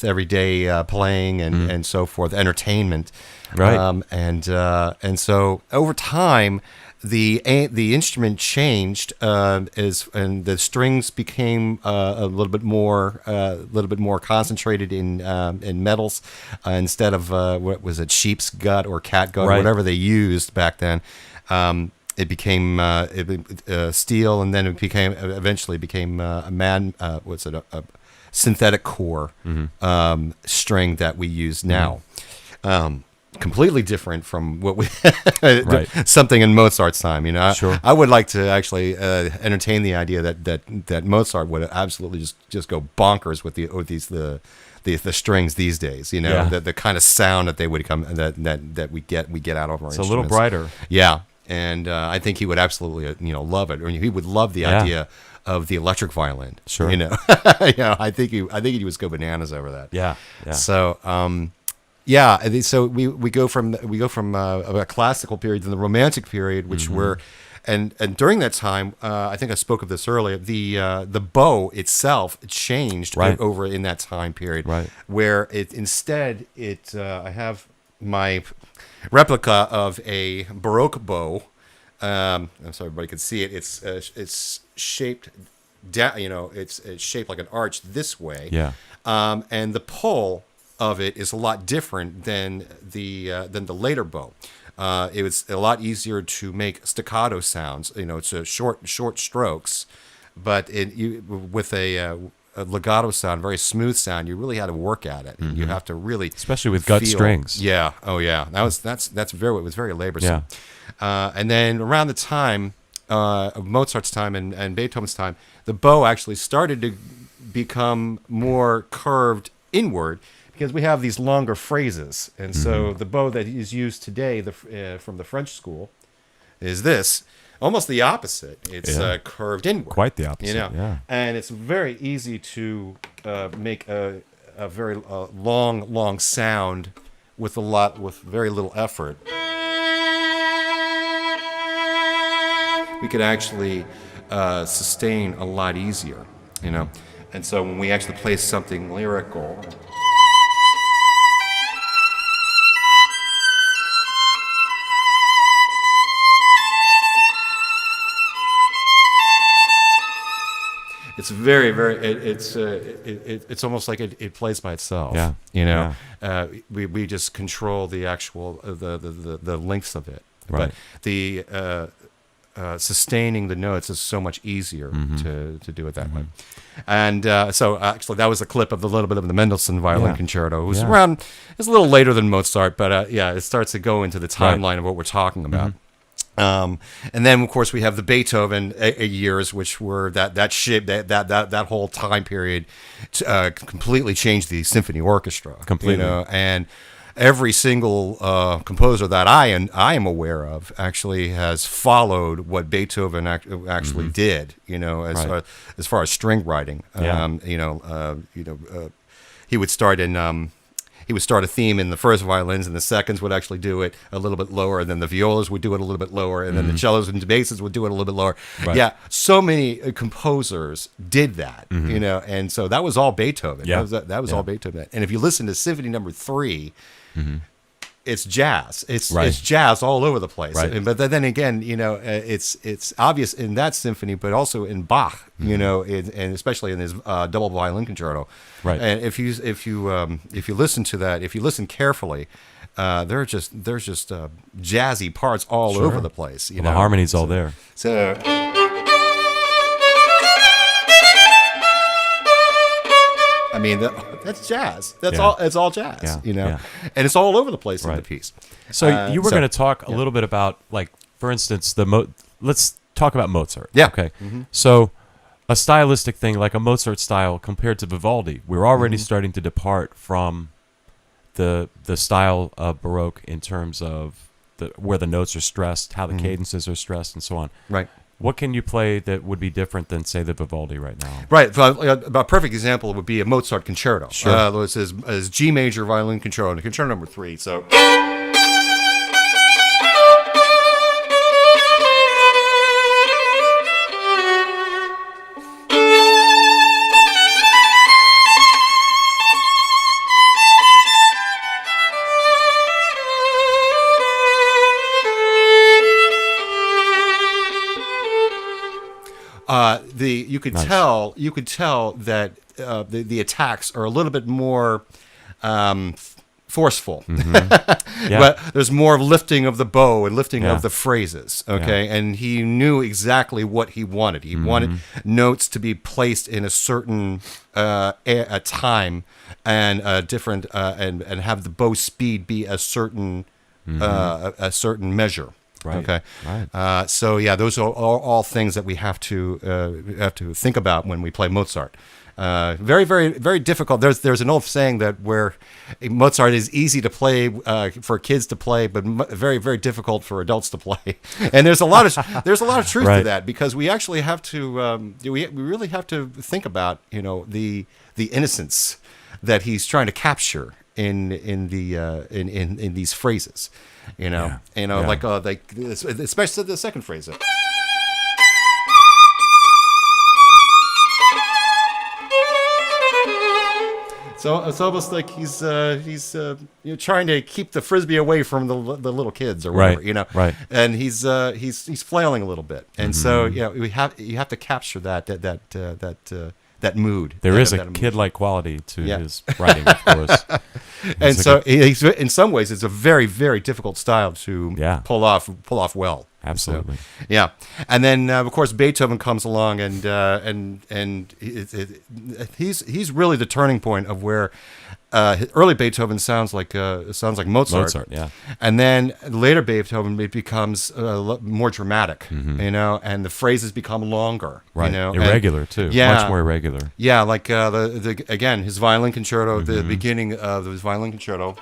everyday playing and so forth, entertainment, right? And so over time, the instrument changed and the strings became a little bit more concentrated in metals instead of what was it, sheep's gut or cat gut, whatever they used back then. It became steel, and then it eventually became a synthetic core string that we use now. Completely different from what we something in Mozart's time. I would like to actually entertain the idea that Mozart would absolutely just go bonkers with the strings these days. The kind of sound that they would come that we get out of our instruments. It's a little brighter. Yeah. And I think he would absolutely, love it. Or he would love the idea of the electric violin. Sure. I think he would go bananas over that. Yeah. So, so we go from a classical period to the Romantic period, which were, and during that time, I think I spoke of this earlier. The bow itself changed over in that time period, where I have my replica of a Baroque bow. I'm sorry, everybody can see it. It's shaped down. It's shaped like an arch this way. Yeah. And the pull of it is a lot different than the later bow. It was a lot easier to make staccato sounds. It's a short strokes, but with a legato sound, very smooth sound, you really had to work at it. You have to really, especially with gut strings. Yeah. Oh yeah. It was very laborsome. Yeah. And then around the time of Mozart's time and Beethoven's time, the bow actually started to become more curved inward because we have these longer phrases, and so the bow that is used today, from the French school, is this. Almost the opposite. It's curved inward. Quite the opposite. Yeah. And it's very easy to make a very long sound with very little effort. We could actually sustain a lot easier, And so when we actually play something lyrical. It's very, very. It's almost like it plays by itself. Yeah. We just control the actual the lengths of it. Right. But the sustaining the notes is so much easier to do it that way. And so actually, that was a clip of a little bit of the Mendelssohn Violin Concerto. It was it's a little later than Mozart, but it starts to go into the timeline of what we're talking about. And then, of course, we have the Beethoven years, which were that whole time period completely changed the symphony orchestra. Completely. And every single composer that I am aware of actually has followed what Beethoven actually did. As far as string writing. Yeah. He would start in. He would start a theme in the first violins, and the seconds would actually do it a little bit lower, and then the violas would do it a little bit lower, and then the cellos and the basses would do it a little bit lower. Right. Yeah, so many composers did that, and so that was all Beethoven. Yeah. That was all Beethoven. And if you listen to Symphony Number 3, it's jazz. It's jazz all over the place. Right. But then again, it's obvious in that symphony, but also in Bach, and especially in his double violin concerto. Right. And if you listen to that, if you listen carefully, there's just jazzy parts all over the place. The harmony's all there. So. I mean, that's jazz. That's all. It's all jazz, Yeah. and it's all over the place in Right. the piece. So you were going to talk a little bit about, like, for instance, let's talk about Mozart. Yeah. Okay. So a stylistic thing like a Mozart style compared to Vivaldi, we're already starting to depart from the style of Baroque in terms of where the notes are stressed, how the cadences are stressed, and so on. Right. What can you play that would be different than, say, the Vivaldi right now? Right. A perfect example would be a Mozart concerto. Sure. It's his G major violin concerto, concerto number 3. So. You could tell that the attacks are a little bit more forceful, Yeah. but there's more lifting of the bow and lifting of the phrases. Okay, and he knew exactly what he wanted. He wanted notes to be placed in a certain a time and a different and have the bow speed be a certain measure. Right. Okay. Right. So yeah, those are all things that we have to think about when we play Mozart. Very, very, very difficult. There's an old saying that where Mozart is easy to play for kids to play, but very, very difficult for adults to play. And there's a lot of truth Right. to that, because we actually have to we really have to think about the innocence that he's trying to capture in these phrases. Yeah. Like especially the second phrase. So it's almost like he's trying to keep the frisbee away from the little kids or whatever, Right, right. And he's flailing a little bit, and so you have to capture that mood. There is a that emotion. kid-like quality to his writing, of course. And so he's, in some ways, it's a very, very difficult style to pull off well. Absolutely. So, yeah, and then of course Beethoven comes along, and he's really the turning point of where early Beethoven sounds like Mozart. Mozart, yeah. And then later Beethoven, it becomes more dramatic, and the phrases become longer, Right. and- Irregular too. Yeah. Much more irregular. yeah, like again his violin concerto, the beginning of his violin concerto.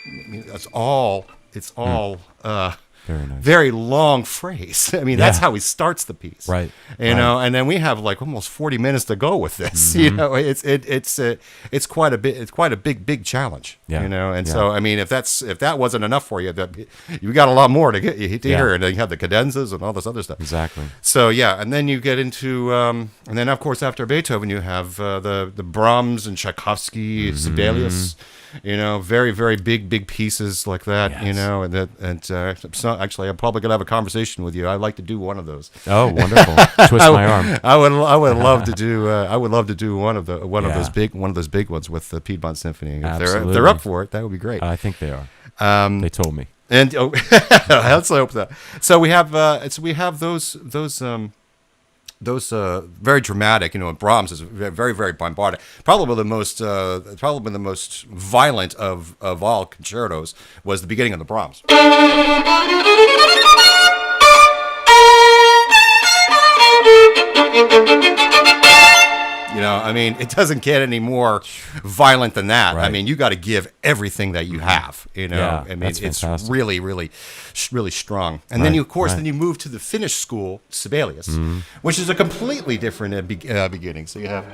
I mean, it's all Very nice. very long phrase. I mean, that's how he starts the piece, Right. And then we have like almost 40 minutes to go with this. It's quite a bit. It's quite a big challenge. Yeah. And Yeah. so I mean, if that wasn't enough for you, you got a lot more to get to hear, and then you have the cadenzas and all this other stuff. Exactly. So yeah, and then you get into, and then of course after Beethoven you have the Brahms and Tchaikovsky, Sibelius, very very big pieces like that, Yes. and actually, I'm probably gonna have a conversation with you. I'd like to do one of those. Oh, wonderful! Twist my arm. I would love to do. I would love to do one of those big ones with the Piedmont Symphony. If they're up for it, that would be great. I think they are. They told me. And let's hope that. So we have those very dramatic. Brahms is very, very bombarded. Probably the most violent of all concertos was the beginning of the Brahms. It doesn't get any more violent than that. Right. You got to give everything that you have. Yeah, that's it's fantastic. really, really, really strong. And then you move to the Finnish school, Sibelius, which is a completely different beginning. So you have.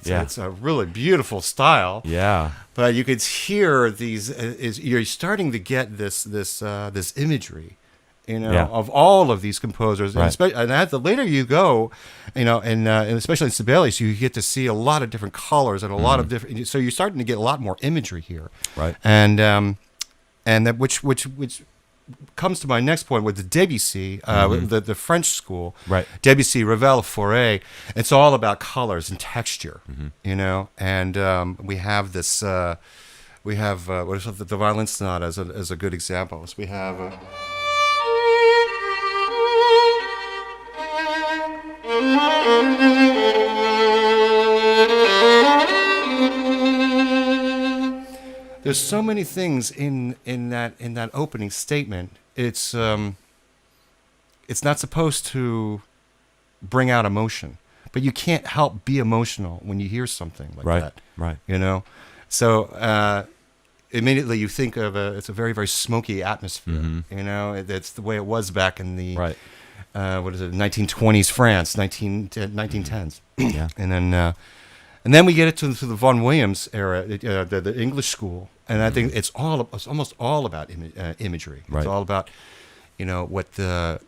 It's a really beautiful style. Yeah. But you could hear you're starting to get this imagery, of all of these composers. Right. And as the later you go, and especially in Sibelius, you get to see a lot of different colors and a lot of different. So you're starting to get a lot more imagery here. Right. And that which comes to my next point with the Debussy, the French school, Right. Debussy, Ravel, Fauré. It's all about colors and texture, And we have this. We have what is the Violin Sonata as a good example. So we have. There's so many things in that opening statement. It's not supposed to bring out emotion, but you can't help be emotional when you hear something like that. Right. So immediately you think of it's a very, very smoky atmosphere. It's the way it was back in the 1920s France, 1910s. Yeah. And then we get it to the Vaughan Williams era, the English school, and I think it's almost all about imagery. Right. It's all about what the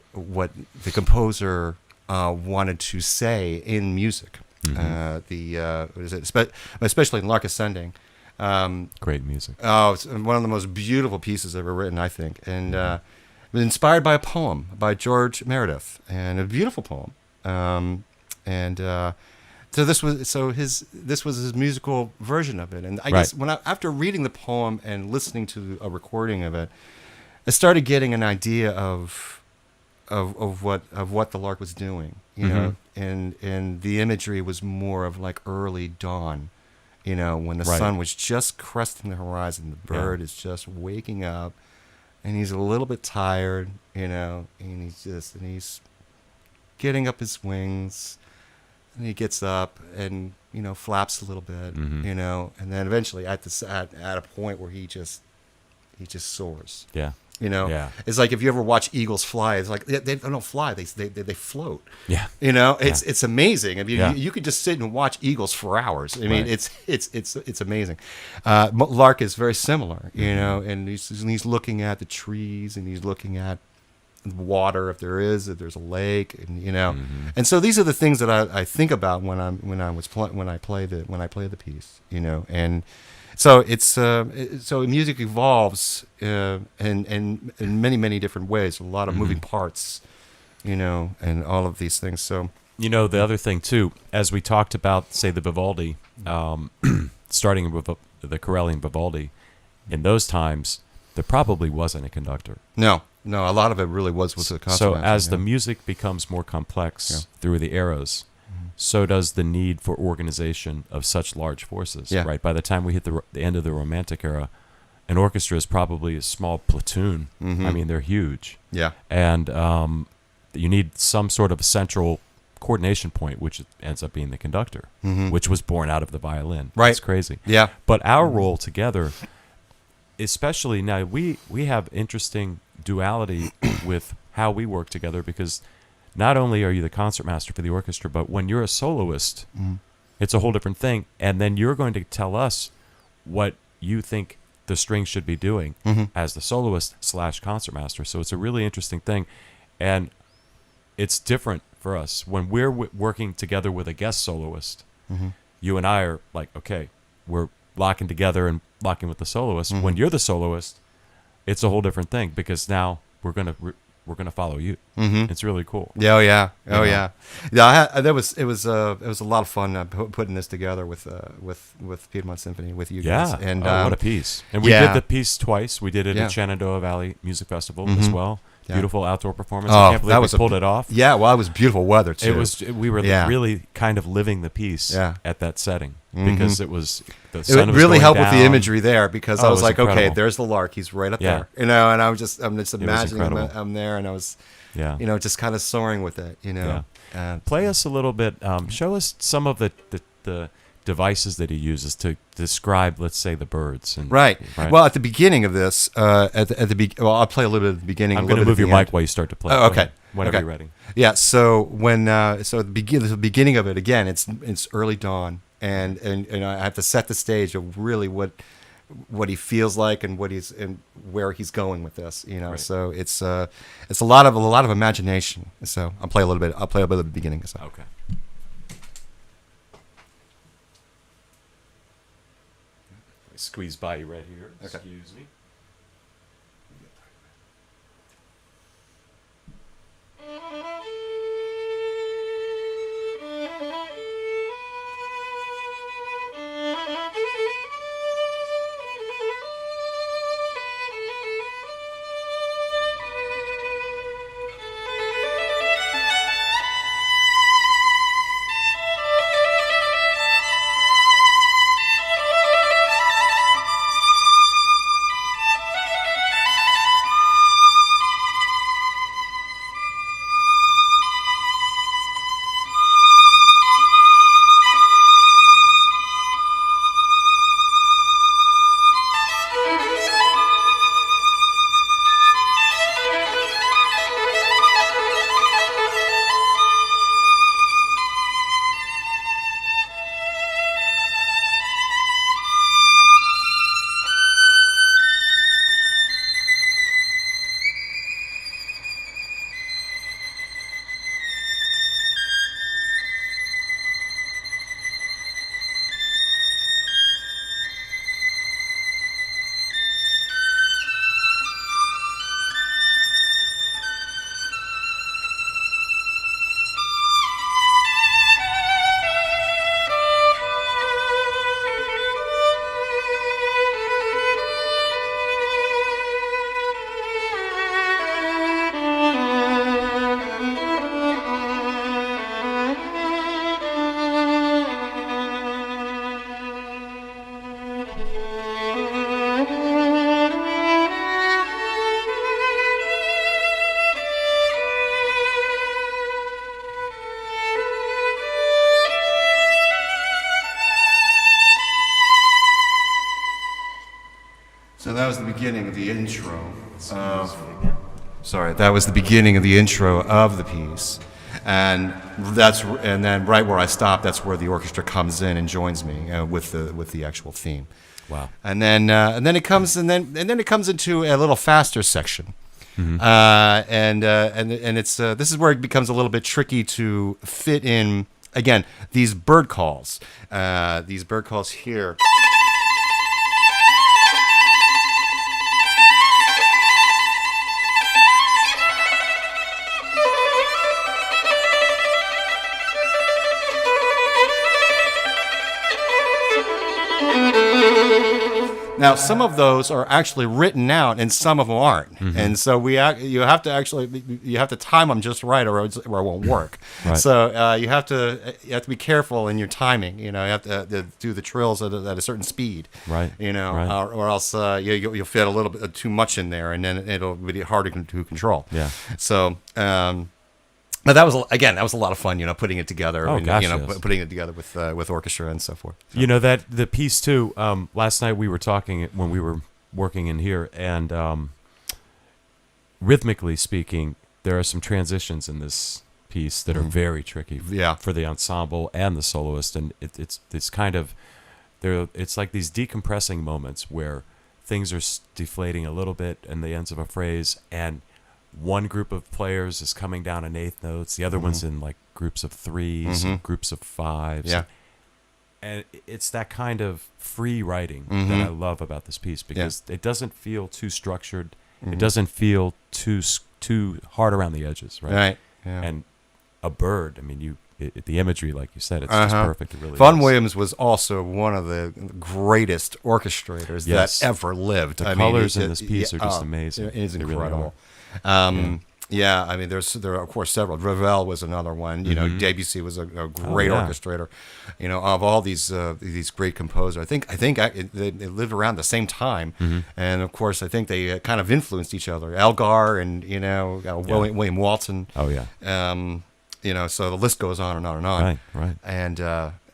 composer wanted to say in music. Especially in Lark Ascending. Great music. Oh, it's one of the most beautiful pieces ever written, I think, and it was inspired by a poem by George Meredith, and a beautiful poem. So this was his musical version of it, and I guess after reading the poem and listening to a recording of it, I started getting an idea of what the lark was doing, and the imagery was more of like early dawn, when the sun was just cresting the horizon, the bird is just waking up, and he's a little bit tired, and he's getting up his wings. And he gets up and flaps a little bit, and then eventually at a point where he just soars. Yeah. It's like if you ever watch eagles fly. It's like they don't fly; they float. Yeah. It's amazing. You could just sit and watch eagles for hours. It's amazing. Lark is very similar, and he's looking at the trees and he's looking at water if there's a lake, and and so these are the things that I think about when I play the piece, and so it's so music evolves in many different ways, a lot of moving parts, and all of these things. So the other thing too, as we talked about, say the Vivaldi, starting with the Corellian Vivaldi, in those times there probably wasn't a conductor. No, a lot of it really was the consequence. So as the music becomes more complex through the eras, so does the need for organization of such large forces, right? By the time we hit the end of the Romantic era, an orchestra is probably a small platoon. They're huge. Yeah. And you need some sort of central coordination point, which ends up being the conductor, which was born out of the violin. Right. It's crazy. Yeah. But our role together, especially now, we have interesting duality with how we work together, because not only are you the concertmaster for the orchestra, but when you're a soloist, it's a whole different thing. And then you're going to tell us what you think the strings should be doing as the soloist / concertmaster. So it's a really interesting thing. And it's different for us when we're working together with a guest soloist. You and I are like, okay, we're locking together and locking with the soloist. When you're the soloist, it's a whole different thing, because now we're gonna follow you. It's really cool. Yeah, oh yeah, oh You know? yeah. Yeah, it was a lot of fun putting this together with Piedmont Symphony with you guys. Yeah, And what a piece! And we yeah. did the piece twice. We did it Yeah. at Shenandoah Valley Music Festival as well. Yeah. Beautiful outdoor performance. Oh, I can't that believe was we pulled it off. Yeah, well, it was beautiful weather too. It was. We were Yeah. really kind of living the piece Yeah. at that setting, because it was the It sun was really going helped with the down. imagery there, because Oh, I it was was like, okay, incredible. there's the lark. He's right up Yeah. there, and I'm just imagining incredible. I'm there, and I was, Yeah. just kind of soaring with it, Play us a little bit. Show us some of the devices that he uses to describe, let's say, the birds. And, Right. Well, at the beginning of this, well, I'll play a little bit at the beginning. I'm a going to little move bit your at the mic end. while you start to play. Oh, Go okay. ahead, whenever Okay. you're ready. Yeah. So the beginning of it again, it's early dawn, and I have to set the stage of really what he feels like and where he's going with this. Right. So it's a lot of imagination. So I'll play a little bit. I'll play a bit at the beginning. So. Okay. Squeeze by you right here. Okay. Excuse me. So that was the beginning of the intro. Sorry, that was the beginning of the intro of the piece, and then right where I stopped, that's where the orchestra comes in and joins me with the actual theme. Wow. And then it comes into a little faster section, and it's this is where it becomes a little bit tricky to fit in again these bird calls here. Now, some of those are actually written out, and some of them aren't. And so you have to time them just right, or it won't work. Right. So you have to be careful in your timing. You have to do the trills at a certain speed. Right. Right. Or else you'll fit a little bit too much in there, and then it'll be harder to control. Yeah. So. But that was a lot of fun, putting it together. Oh, and, gosh, yes. putting it together with orchestra and so forth. So. That the piece too. Last night we were talking when we were working in here, and rhythmically speaking, there are some transitions in this piece that are very tricky. Yeah. For the ensemble and the soloist, and it's kind of it's like these decompressing moments where things are deflating a little bit in the ends of a phrase, and one group of players is coming down in eighth notes, the other one's in like groups of threes, and groups of fives. Yeah. And it's that kind of free writing that I love about this piece, because it doesn't feel too structured. It doesn't feel too hard around the edges, right? Right. Yeah. And a bird, I mean, the imagery, like you said, it's just perfect. It really Vaughan is. Williams was also one of the greatest orchestrators Yes. that ever lived. The colors in this piece are just amazing. It is They really incredible. are. Yeah, I mean, there are of course several. Ravel was another one. Debussy was a great orchestrator. Of all these great composers, I think they lived around the same time, and of course I think they kind of influenced each other. Elgar and William Walton. Oh yeah. So the list goes on and on and on. Right.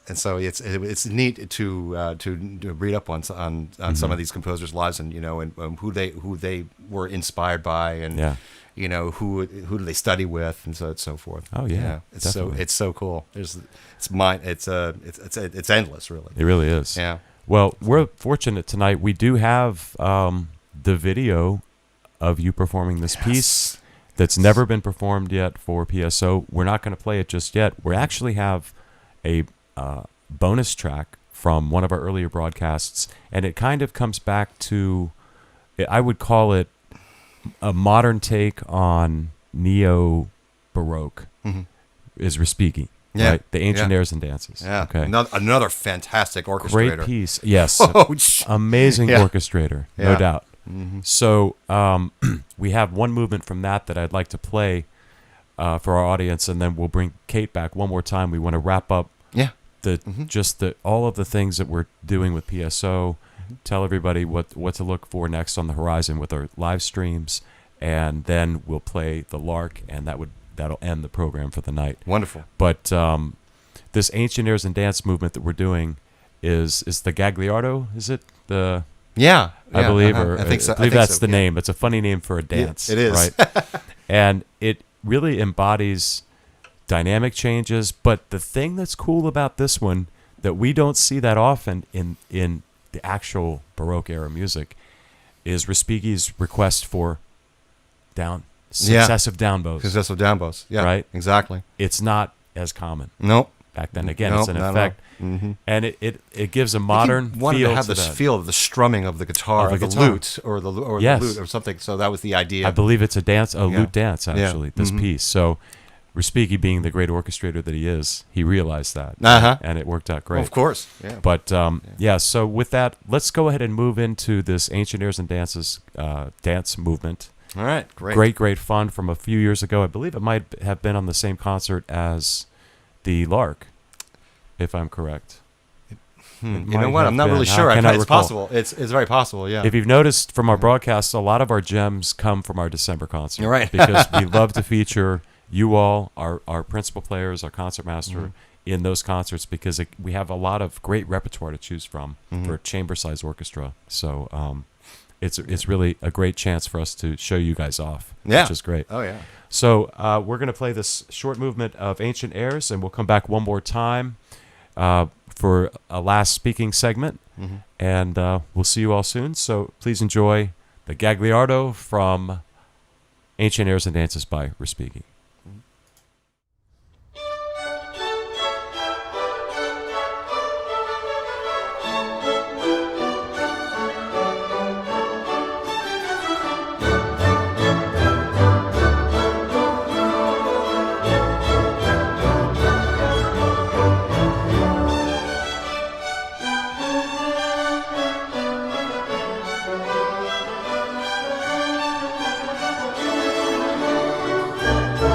And so it's neat to read up on some of these composers' lives, and and who they were inspired by, and who do they study with, and so forth. Oh yeah, it's so cool. It's endless, really. It really is. Yeah. Well, we're fortunate tonight. We do have the video of you performing this piece that's never been performed yet for PSO. We're not going to play it just yet. We actually have a bonus track from one of our earlier broadcasts, and it kind of comes back to, I would call it a modern take on neo-Baroque, is Respighi. Yeah. Right? The Ancient Airs and Dances. Yeah. Okay. Another fantastic orchestrator. Great piece. Yes. Amazing Yeah. orchestrator, no doubt. So we have one movement from that I'd like to play for our audience, and then we'll bring Kate back one more time. We want to wrap up all of the things that we're doing with PSO. Tell everybody what to look for next on the horizon with our live streams, and then we'll play the Lark, and that'll end the program for the night. Wonderful. But this Ancient Airs and Dance movement that we're doing is the Gagliardo. Is it the? Yeah, I believe, or I think so. I believe that's the name. It's a funny name for a dance. It is. Right? And it really embodies dynamic changes. But the thing that's cool about this one that we don't see that often in the actual Baroque era music is Respighi's request for successive down bows. Successive down bows. Yeah. Right? Exactly. It's not as common. Nope. Back then, again, Nope, it's an not at effect, all. and it gives a modern He wanted feel to have to this that. feel of the strumming of the guitar, Of the or the guitar. lute, or the Yes. lute or something. So that was the idea. I believe it's a lute dance, Yeah. actually, this piece. So Respighi, being the great orchestrator that he is, he realized that, and it worked out great. Of course. Yeah. But so with that, let's go ahead and move into this Ancient Airs and Dances dance movement. All right. Great. Great fun from a few years ago. I believe it might have been on the same concert as the Lark, if I'm correct. You know what? I'm not really sure. Cannot It's recall. possible. It's very possible. Yeah. If you've noticed from our broadcasts, a lot of our gems come from our December concert. You're right. Because we love to feature you all, our principal players, our concertmaster, in those concerts, because we have a lot of great repertoire to choose from for a chamber-sized orchestra. So it's really a great chance for us to show you guys off, which is great. Oh, yeah. So we're going to play this short movement of Ancient Airs, and we'll come back one more time for a last speaking segment, and we'll see you all soon. So please enjoy the Gagliardo from Ancient Airs and Dances by Respighi. Thank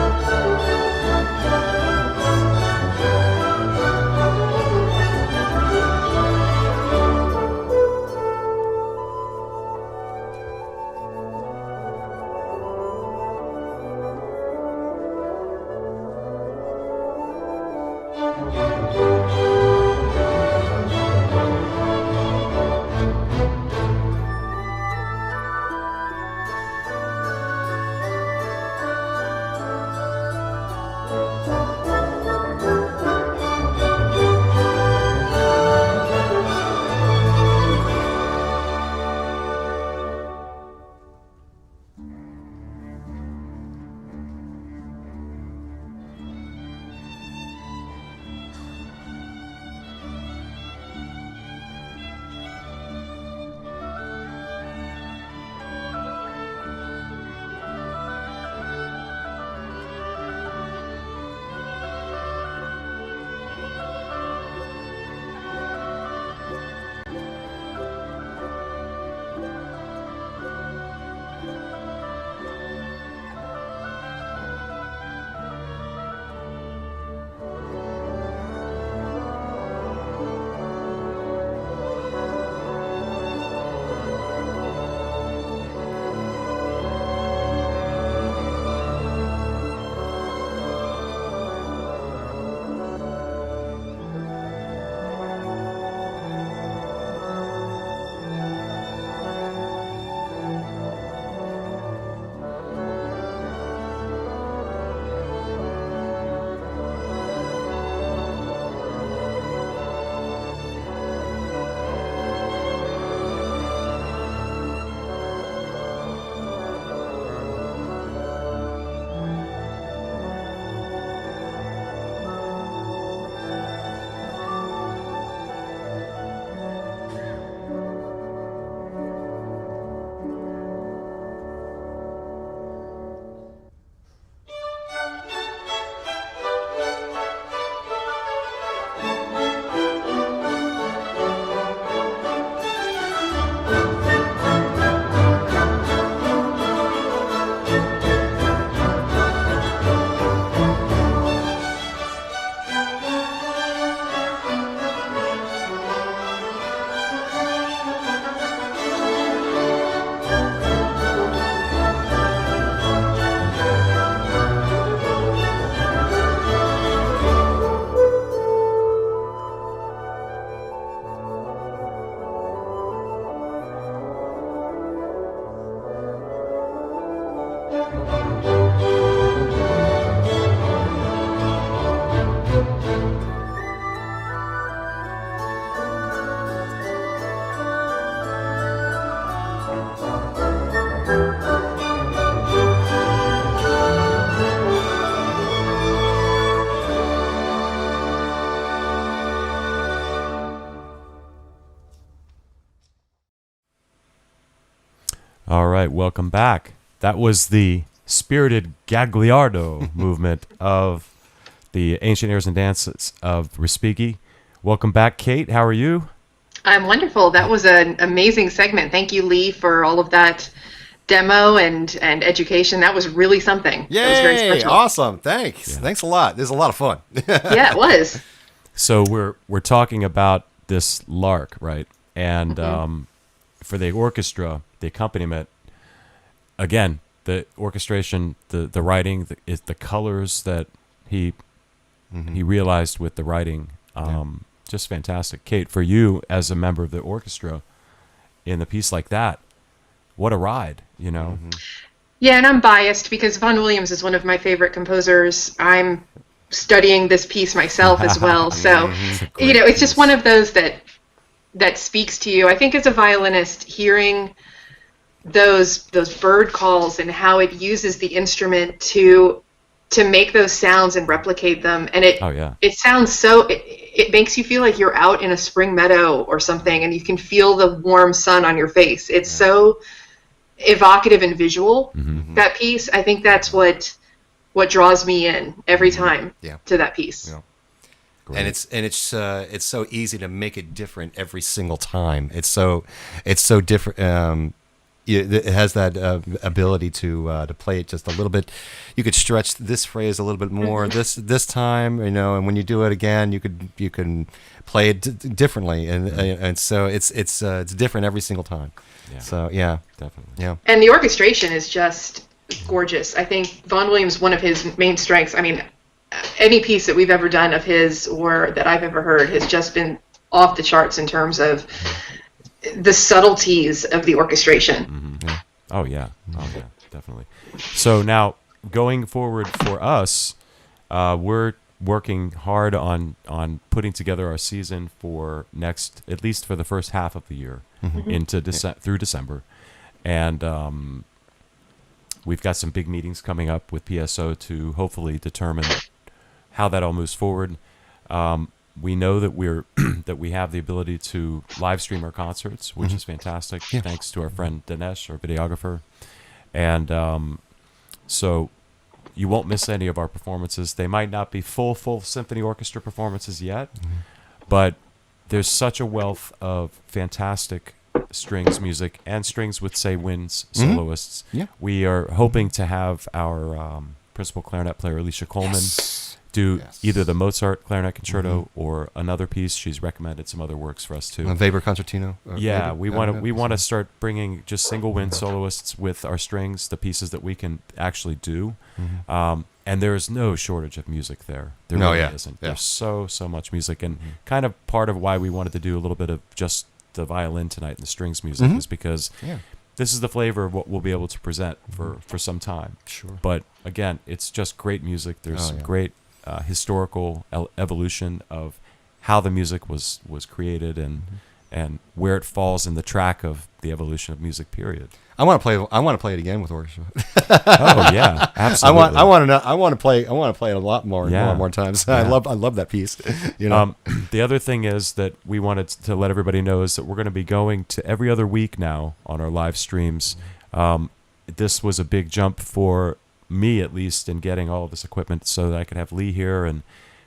All right, welcome back. That was the spirited Gagliardo movement of the Ancient Airs and Dances of Respighi. Welcome back, Kate. How are you? I'm wonderful. That was an amazing segment. Thank you, Lee, for all of that demo and education. That was really something. That was very Yay! special. Awesome. Thanks. Thanks a lot. This is a lot of fun. Yeah, it was. So we're talking about this lark, right? And for the orchestra, the accompaniment, again, the orchestration, the writing, the colors that he realized with the writing, just fantastic. Kate, for you as a member of the orchestra in a piece like that, what a ride, you know? Yeah, and I'm biased because Vaughan Williams is one of my favorite composers. I'm studying this piece myself as well. So, it's just one of those that speaks to you. I think as a violinist, hearing those bird calls and how it uses the instrument to make those sounds and replicate them, and it sounds so it makes you feel like you're out in a spring meadow or something, and you can feel the warm sun on your face. It's so evocative and visual, that piece. I think that's what draws me in every time to that piece. And it's so easy to make it different every single time. It's so different. It has that ability to play it just a little bit. You could stretch this phrase a little bit more this time, and when you do it again, you can play it differently, and so it's different every single time. Yeah. So yeah, Definitely. yeah. And the orchestration is just gorgeous. I think Vaughan Williams, one of his main strengths, I mean, any piece that we've ever done of his or that I've ever heard has just been off the charts in terms of the subtleties of the orchestration. Oh yeah, definitely. So now going forward for us, we're working hard on putting together our season for next, at least for the first half of the year, into through December, and we've got some big meetings coming up with PSO to hopefully determine how that all moves forward. We know that that we have the ability to live stream our concerts, which is fantastic, thanks to our friend Dinesh, our videographer. And so you won't miss any of our performances. They might not be full symphony orchestra performances yet, but there's such a wealth of fantastic strings music and strings with, say, winds soloists. We are hoping to have our principal clarinet player, Alicia Coleman, do either the Mozart clarinet concerto or another piece. She's recommended some other works for us too. Weber concertino. Yeah, we want to start bringing just single wind soloists with our strings, the pieces that we can actually do. And there is no shortage of music there. There really isn't. Yeah. There's so much music, and kind of part of why we wanted to do a little bit of just the violin tonight and the strings music is because this is the flavor of what we'll be able to present for some time. Sure. But again, it's just great music. There's some great historical evolution of how the music was created and where it falls in the track of the evolution of music. Period. I want to play it again with orchestra. Oh yeah, absolutely. I want to play it a lot more times. Yeah. I love that piece. The other thing is that we wanted to let everybody know is that we're going to be going to every other week now on our live streams. This was a big jump for me, at least, in getting all of this equipment so that I could have Lee here and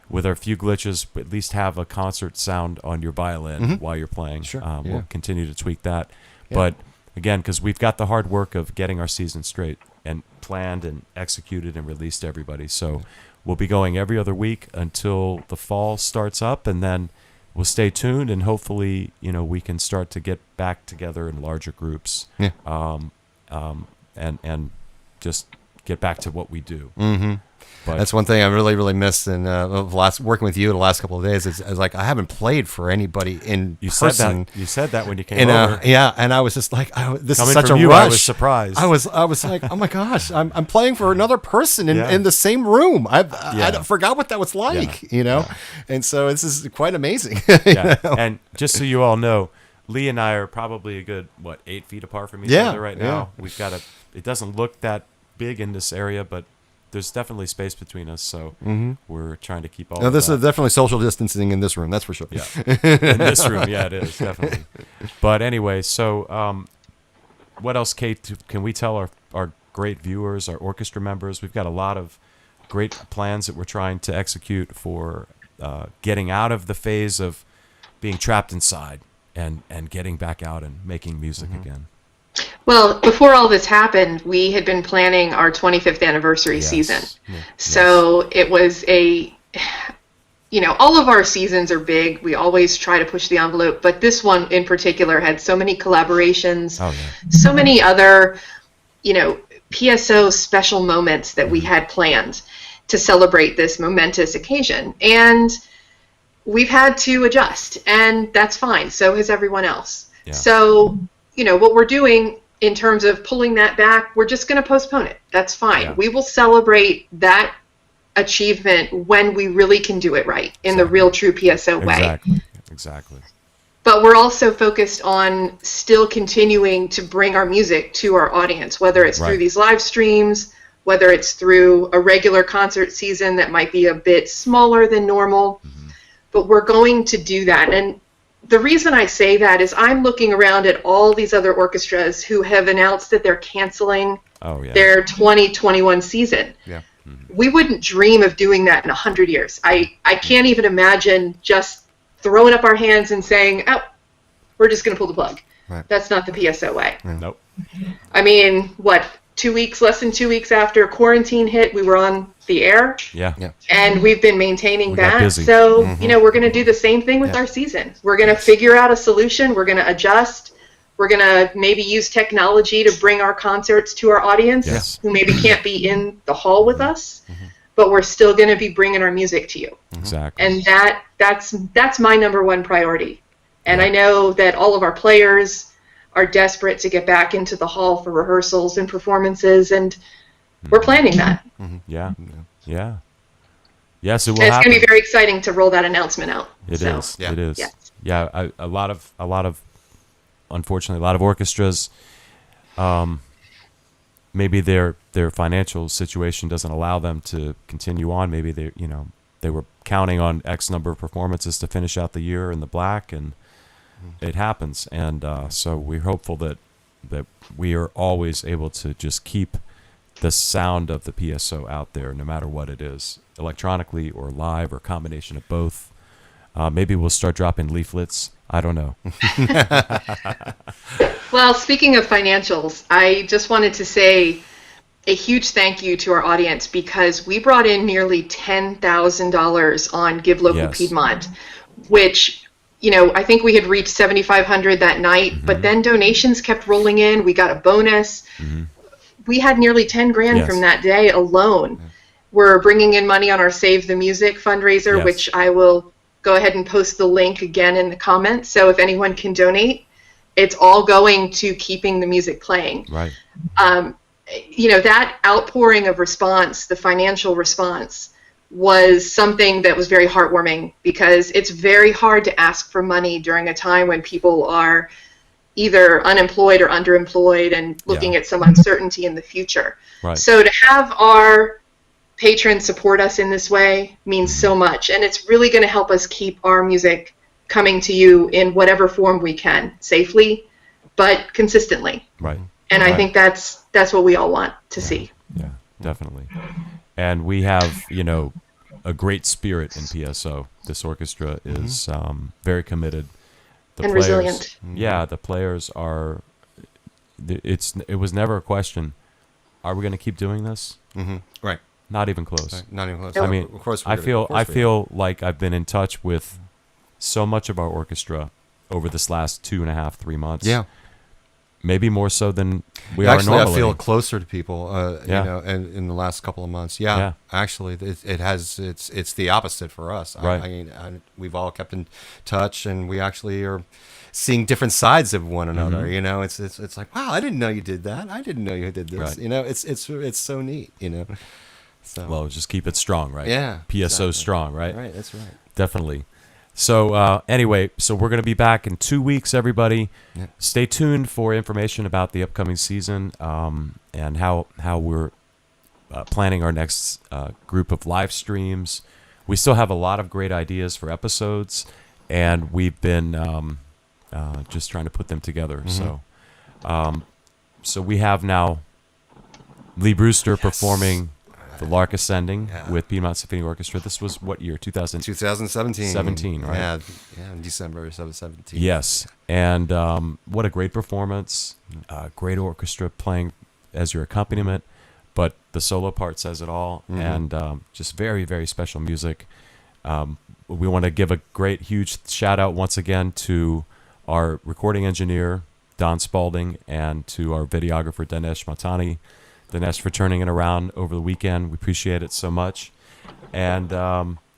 with our few glitches, at least have a concert sound on your violin while you're playing. Sure. We'll continue to tweak that. But again, because we've got the hard work of getting our season straight and planned and executed and released to everybody. So we'll be going every other week until the fall starts up, and then we'll stay tuned, and hopefully, we can start to get back together in larger groups. And just get back to what we do. Mm-hmm. But That's one thing I really, really missed in working with you the last couple of days. Is like I haven't played for anybody in you person. said that when you came over. Yeah, and I was just like, this Coming is such from a you, rush. I was surprised. I was like, oh my gosh, I'm playing for another person Yeah. in the same room. I Yeah. forgot what that was like, you know. And so this is quite amazing. Yeah. And just so you all know, Lee and I are probably a good 8 feet apart from each Yeah, other right now. We've got it doesn't look that big in this area, but there's definitely space between us, so we're trying to keep all Now, of this that. is definitely social distancing in this room. That's for sure. Yeah. In this room, yeah, it is, definitely. But anyway, so what else, Kate, can we tell our great viewers, our orchestra members? We've got a lot of great plans that we're trying to execute for getting out of the phase of being trapped inside and getting back out and making music again. Well, before all this happened, we had been planning our 25th anniversary Yes. season. Yeah. So it was all of our seasons are big. We always try to push the envelope, but this one in particular had so many collaborations, Oh, yeah. so many other, PSO special moments that we had planned to celebrate this momentous occasion. And we've had to adjust, and that's fine. So has everyone else. Yeah. So, what we're doing in terms of pulling that back, we're just going to postpone it. That's fine. Yeah. We will celebrate that achievement when we really can do it right in the real true PSO way. Exactly. But we're also focused on still continuing to bring our music to our audience, whether it's Right. through these live streams, whether it's through a regular concert season that might be a bit smaller than normal. But we're going to do that. And the reason I say that is I'm looking around at all these other orchestras who have announced that they're canceling Oh, yeah. their 2021 season. Yeah. We wouldn't dream of doing that in 100 years. I can't even imagine just throwing up our hands and saying, oh, we're just going to pull the plug. Right. That's not the PSO way. Nope. I mean, less than 2 weeks after quarantine hit, we were on the air, Yeah. Yeah. and we've been maintaining We got that. busy. So, we're going to do the same thing with our season. We're going to figure out a solution. We're going to adjust. We're going to maybe use technology to bring our concerts to our audience Yes. who maybe can't be in the hall with us, but we're still going to be bringing our music to you. Exactly. And that's my number one priority. And I know that all of our players are desperate to get back into the hall for rehearsals and performances, and we're planning that. Yeah. Yeah. Yes, it will And it's happen. going to be very exciting to roll that announcement out. It So, is. Yeah. It is. Yes. Yeah. A lot of, unfortunately, a lot of orchestras, maybe their financial situation doesn't allow them to continue on. Maybe they were counting on X number of performances to finish out the year in the black, and it happens. And so we're hopeful that we are always able to just keep the sound of the PSO out there, no matter what it is, electronically or live or combination of both. Maybe we'll start dropping leaflets. I don't know. Well, speaking of financials, I just wanted to say a huge thank you to our audience because we brought in nearly $10,000 on Give Local Yes. Piedmont, which, I think we had reached 7,500 that night, but then donations kept rolling in. We got a bonus. We had nearly 10 grand Yes. from that day alone. We're bringing in money on our Save the Music fundraiser, Yes. which I will go ahead and post the link again in the comments. So if anyone can donate, it's all going to keeping the music playing. Right. That outpouring of response, the financial response, was something that was very heartwarming because it's very hard to ask for money during a time when people are either unemployed or underemployed and looking at some uncertainty in the future. Right. So to have our patrons support us in this way means so much, and it's really going to help us keep our music coming to you in whatever form we can, safely, but consistently. Right. And I think that's what we all want to see. Yeah, definitely. And we have, a great spirit in PSO. This orchestra is very committed. The And players, resilient. Yeah, the players are. It was never a question. Are we going to keep doing this? Right. Not even close. Not even close. Nope. I mean, of course I feel like I've been in touch with so much of our orchestra over this last 2.5, 3 months. Yeah. maybe more so than we Actually, are normally. I feel closer to people. Yeah. You know, in the last couple of months. Yeah. Actually, it has. It's the opposite for us. Right. I mean, we've all kept in touch, and we actually are seeing different sides of one another. Mm-hmm. You know, it's like, wow, I didn't know you did that. I didn't know you did this. Right. You know, it's so neat. You know. So. Well, just keep it strong, right? Yeah. PSO exactly. strong, right? Right. That's right. Definitely. So anyway, so we're going to be back in 2 weeks, everybody. Yeah. Stay tuned for information about the upcoming season and how we're planning our next group of live streams. We still have a lot of great ideas for episodes, and we've been just trying to put them together. So we have now Lee Brewster performing the Lark Ascending with Piedmont Symphony Orchestra. This was what year? 2017. 17, right? Yeah, in December of 17. Yes, and what a great performance. Great orchestra playing as your accompaniment, but the solo part says it all, and just very, very special music. We want to give a great, huge shout out once again to our recording engineer, Don Spalding, and to our videographer, Dinesh Matani. Dinesh, for turning it around over the weekend. We appreciate it so much. And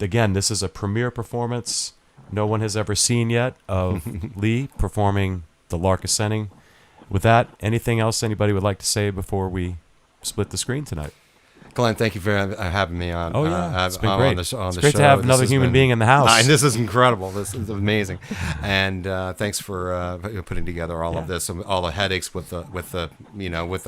again, this is a premiere performance no one has ever seen yet of Lee performing the Lark Ascending. With that, anything else anybody would like to say before we split the screen tonight? Glenn, thank you for having me on. Oh, yeah. It's been on great. The show. It's great to have another human being in the house. This is incredible. This is amazing. And thanks for putting together all of this, all the headaches with the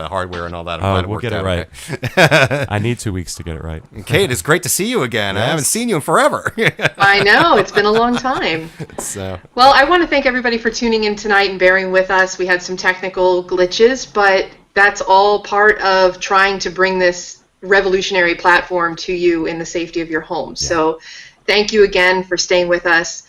hardware and all that. I'm glad it We'll worked get it out right. okay. I need 2 weeks to get it right. Kate, it's great to see you again. I haven't seen you in forever. I know, it's been a long time. So. Well, I want to thank everybody for tuning in tonight and bearing with us. We had some technical glitches, but that's all part of trying to bring this revolutionary platform to you in the safety of your home. So thank you again for staying with us.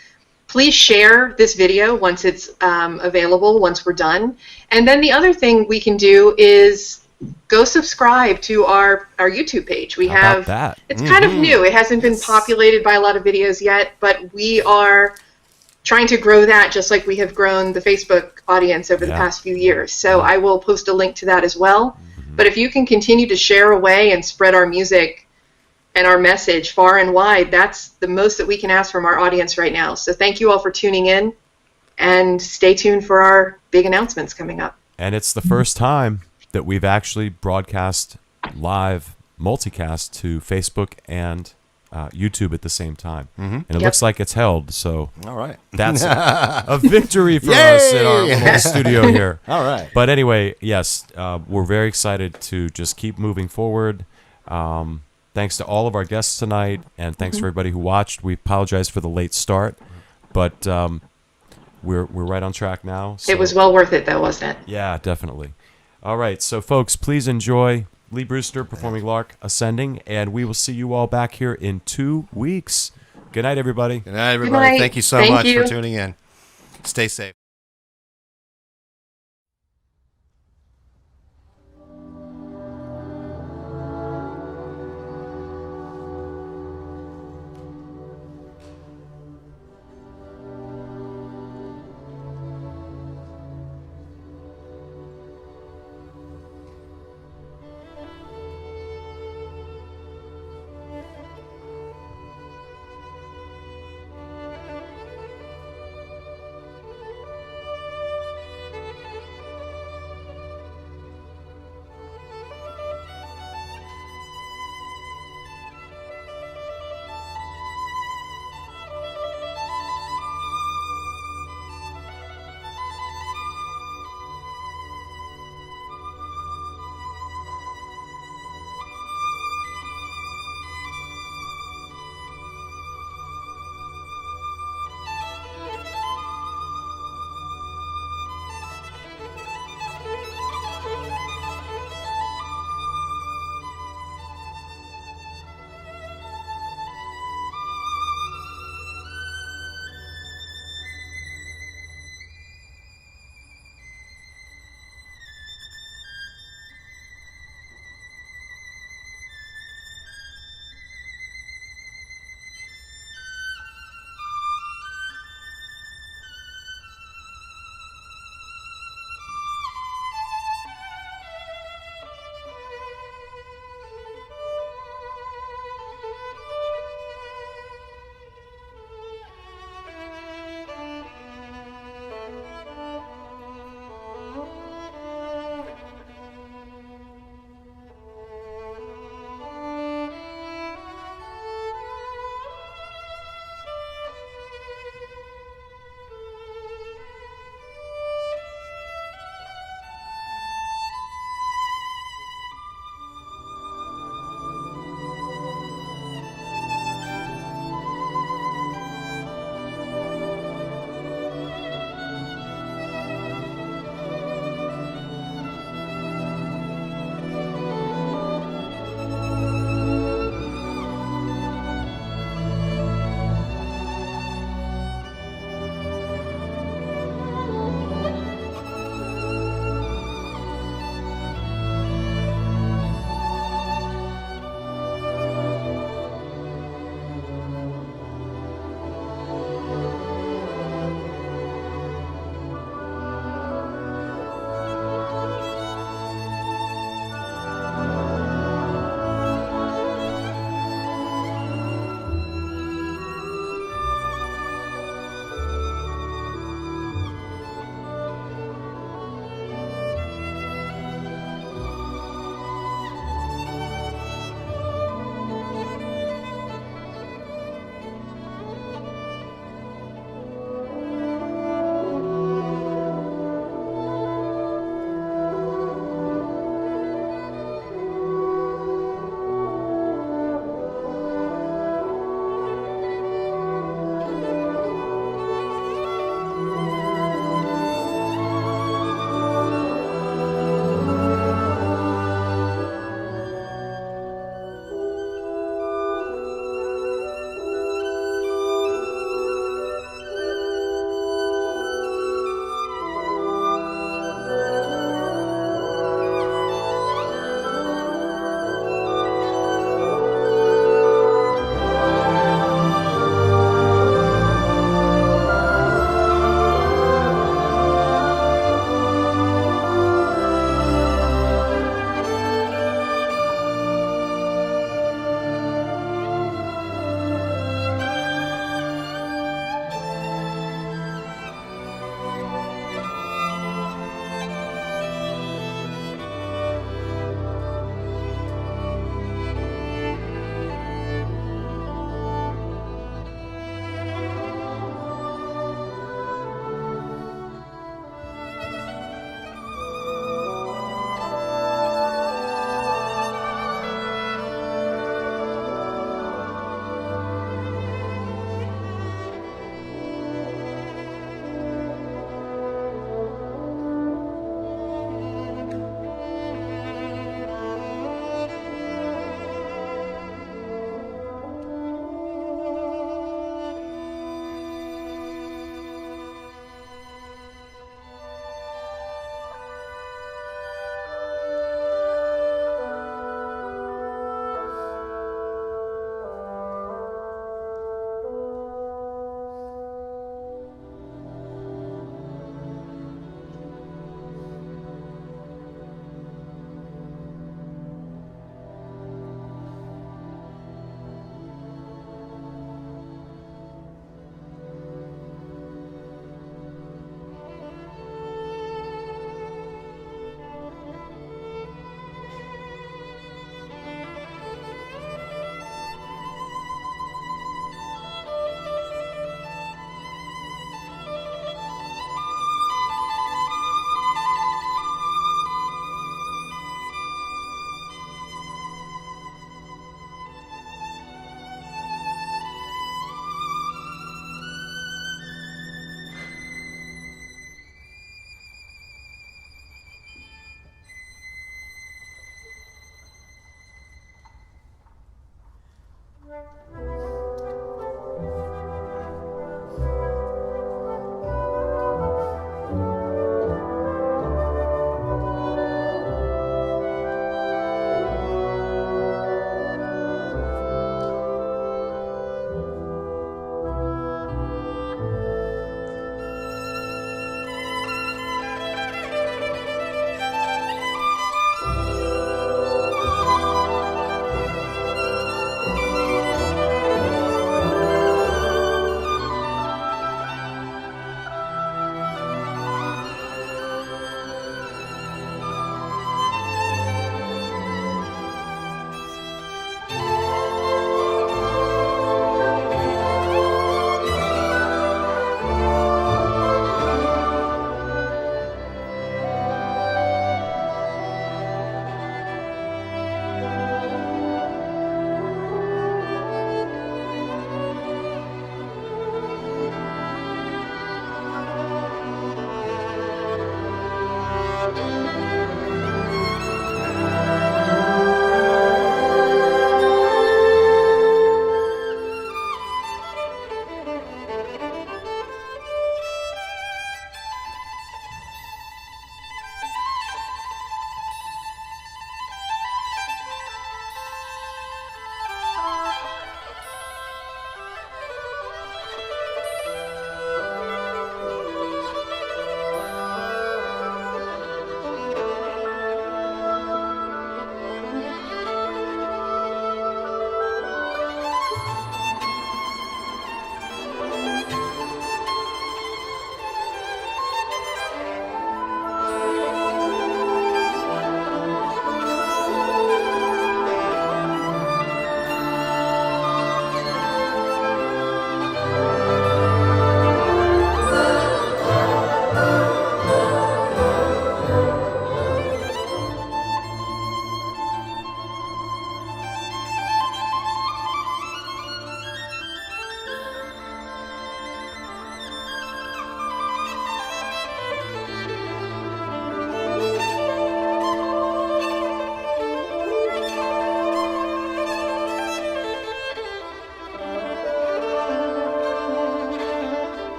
Please share this video once it's available, once we're done. And then the other thing we can do is go subscribe to our YouTube page. We How have about that? It's kind of new. It hasn't been populated by a lot of videos yet, but we are trying to grow that just like we have grown the Facebook audience over the past few years. So I will post a link to that as well. But if you can continue to share away and spread our music and our message far and wide, that's the most that we can ask from our audience right now. So thank you all for tuning in, and stay tuned for our big announcements coming up. And it's the first time that we've actually broadcast live, multicast to Facebook and YouTube at the same time. And it looks like it's held, so All right. that's a victory for us in our little studio here. All right. But anyway, yes, we're very excited to just keep moving forward. Thanks to all of our guests tonight, and thanks for everybody who watched. We apologize for the late start, but we're right on track now. So. It was well worth it, though, wasn't it? Yeah, definitely. All right, so folks, please enjoy Lee Brewster performing Lark Ascending, and we will see you all back here in 2 weeks. Good night, everybody. Good night, everybody. Good night. Thank you so Thank much you. for tuning in. Stay safe.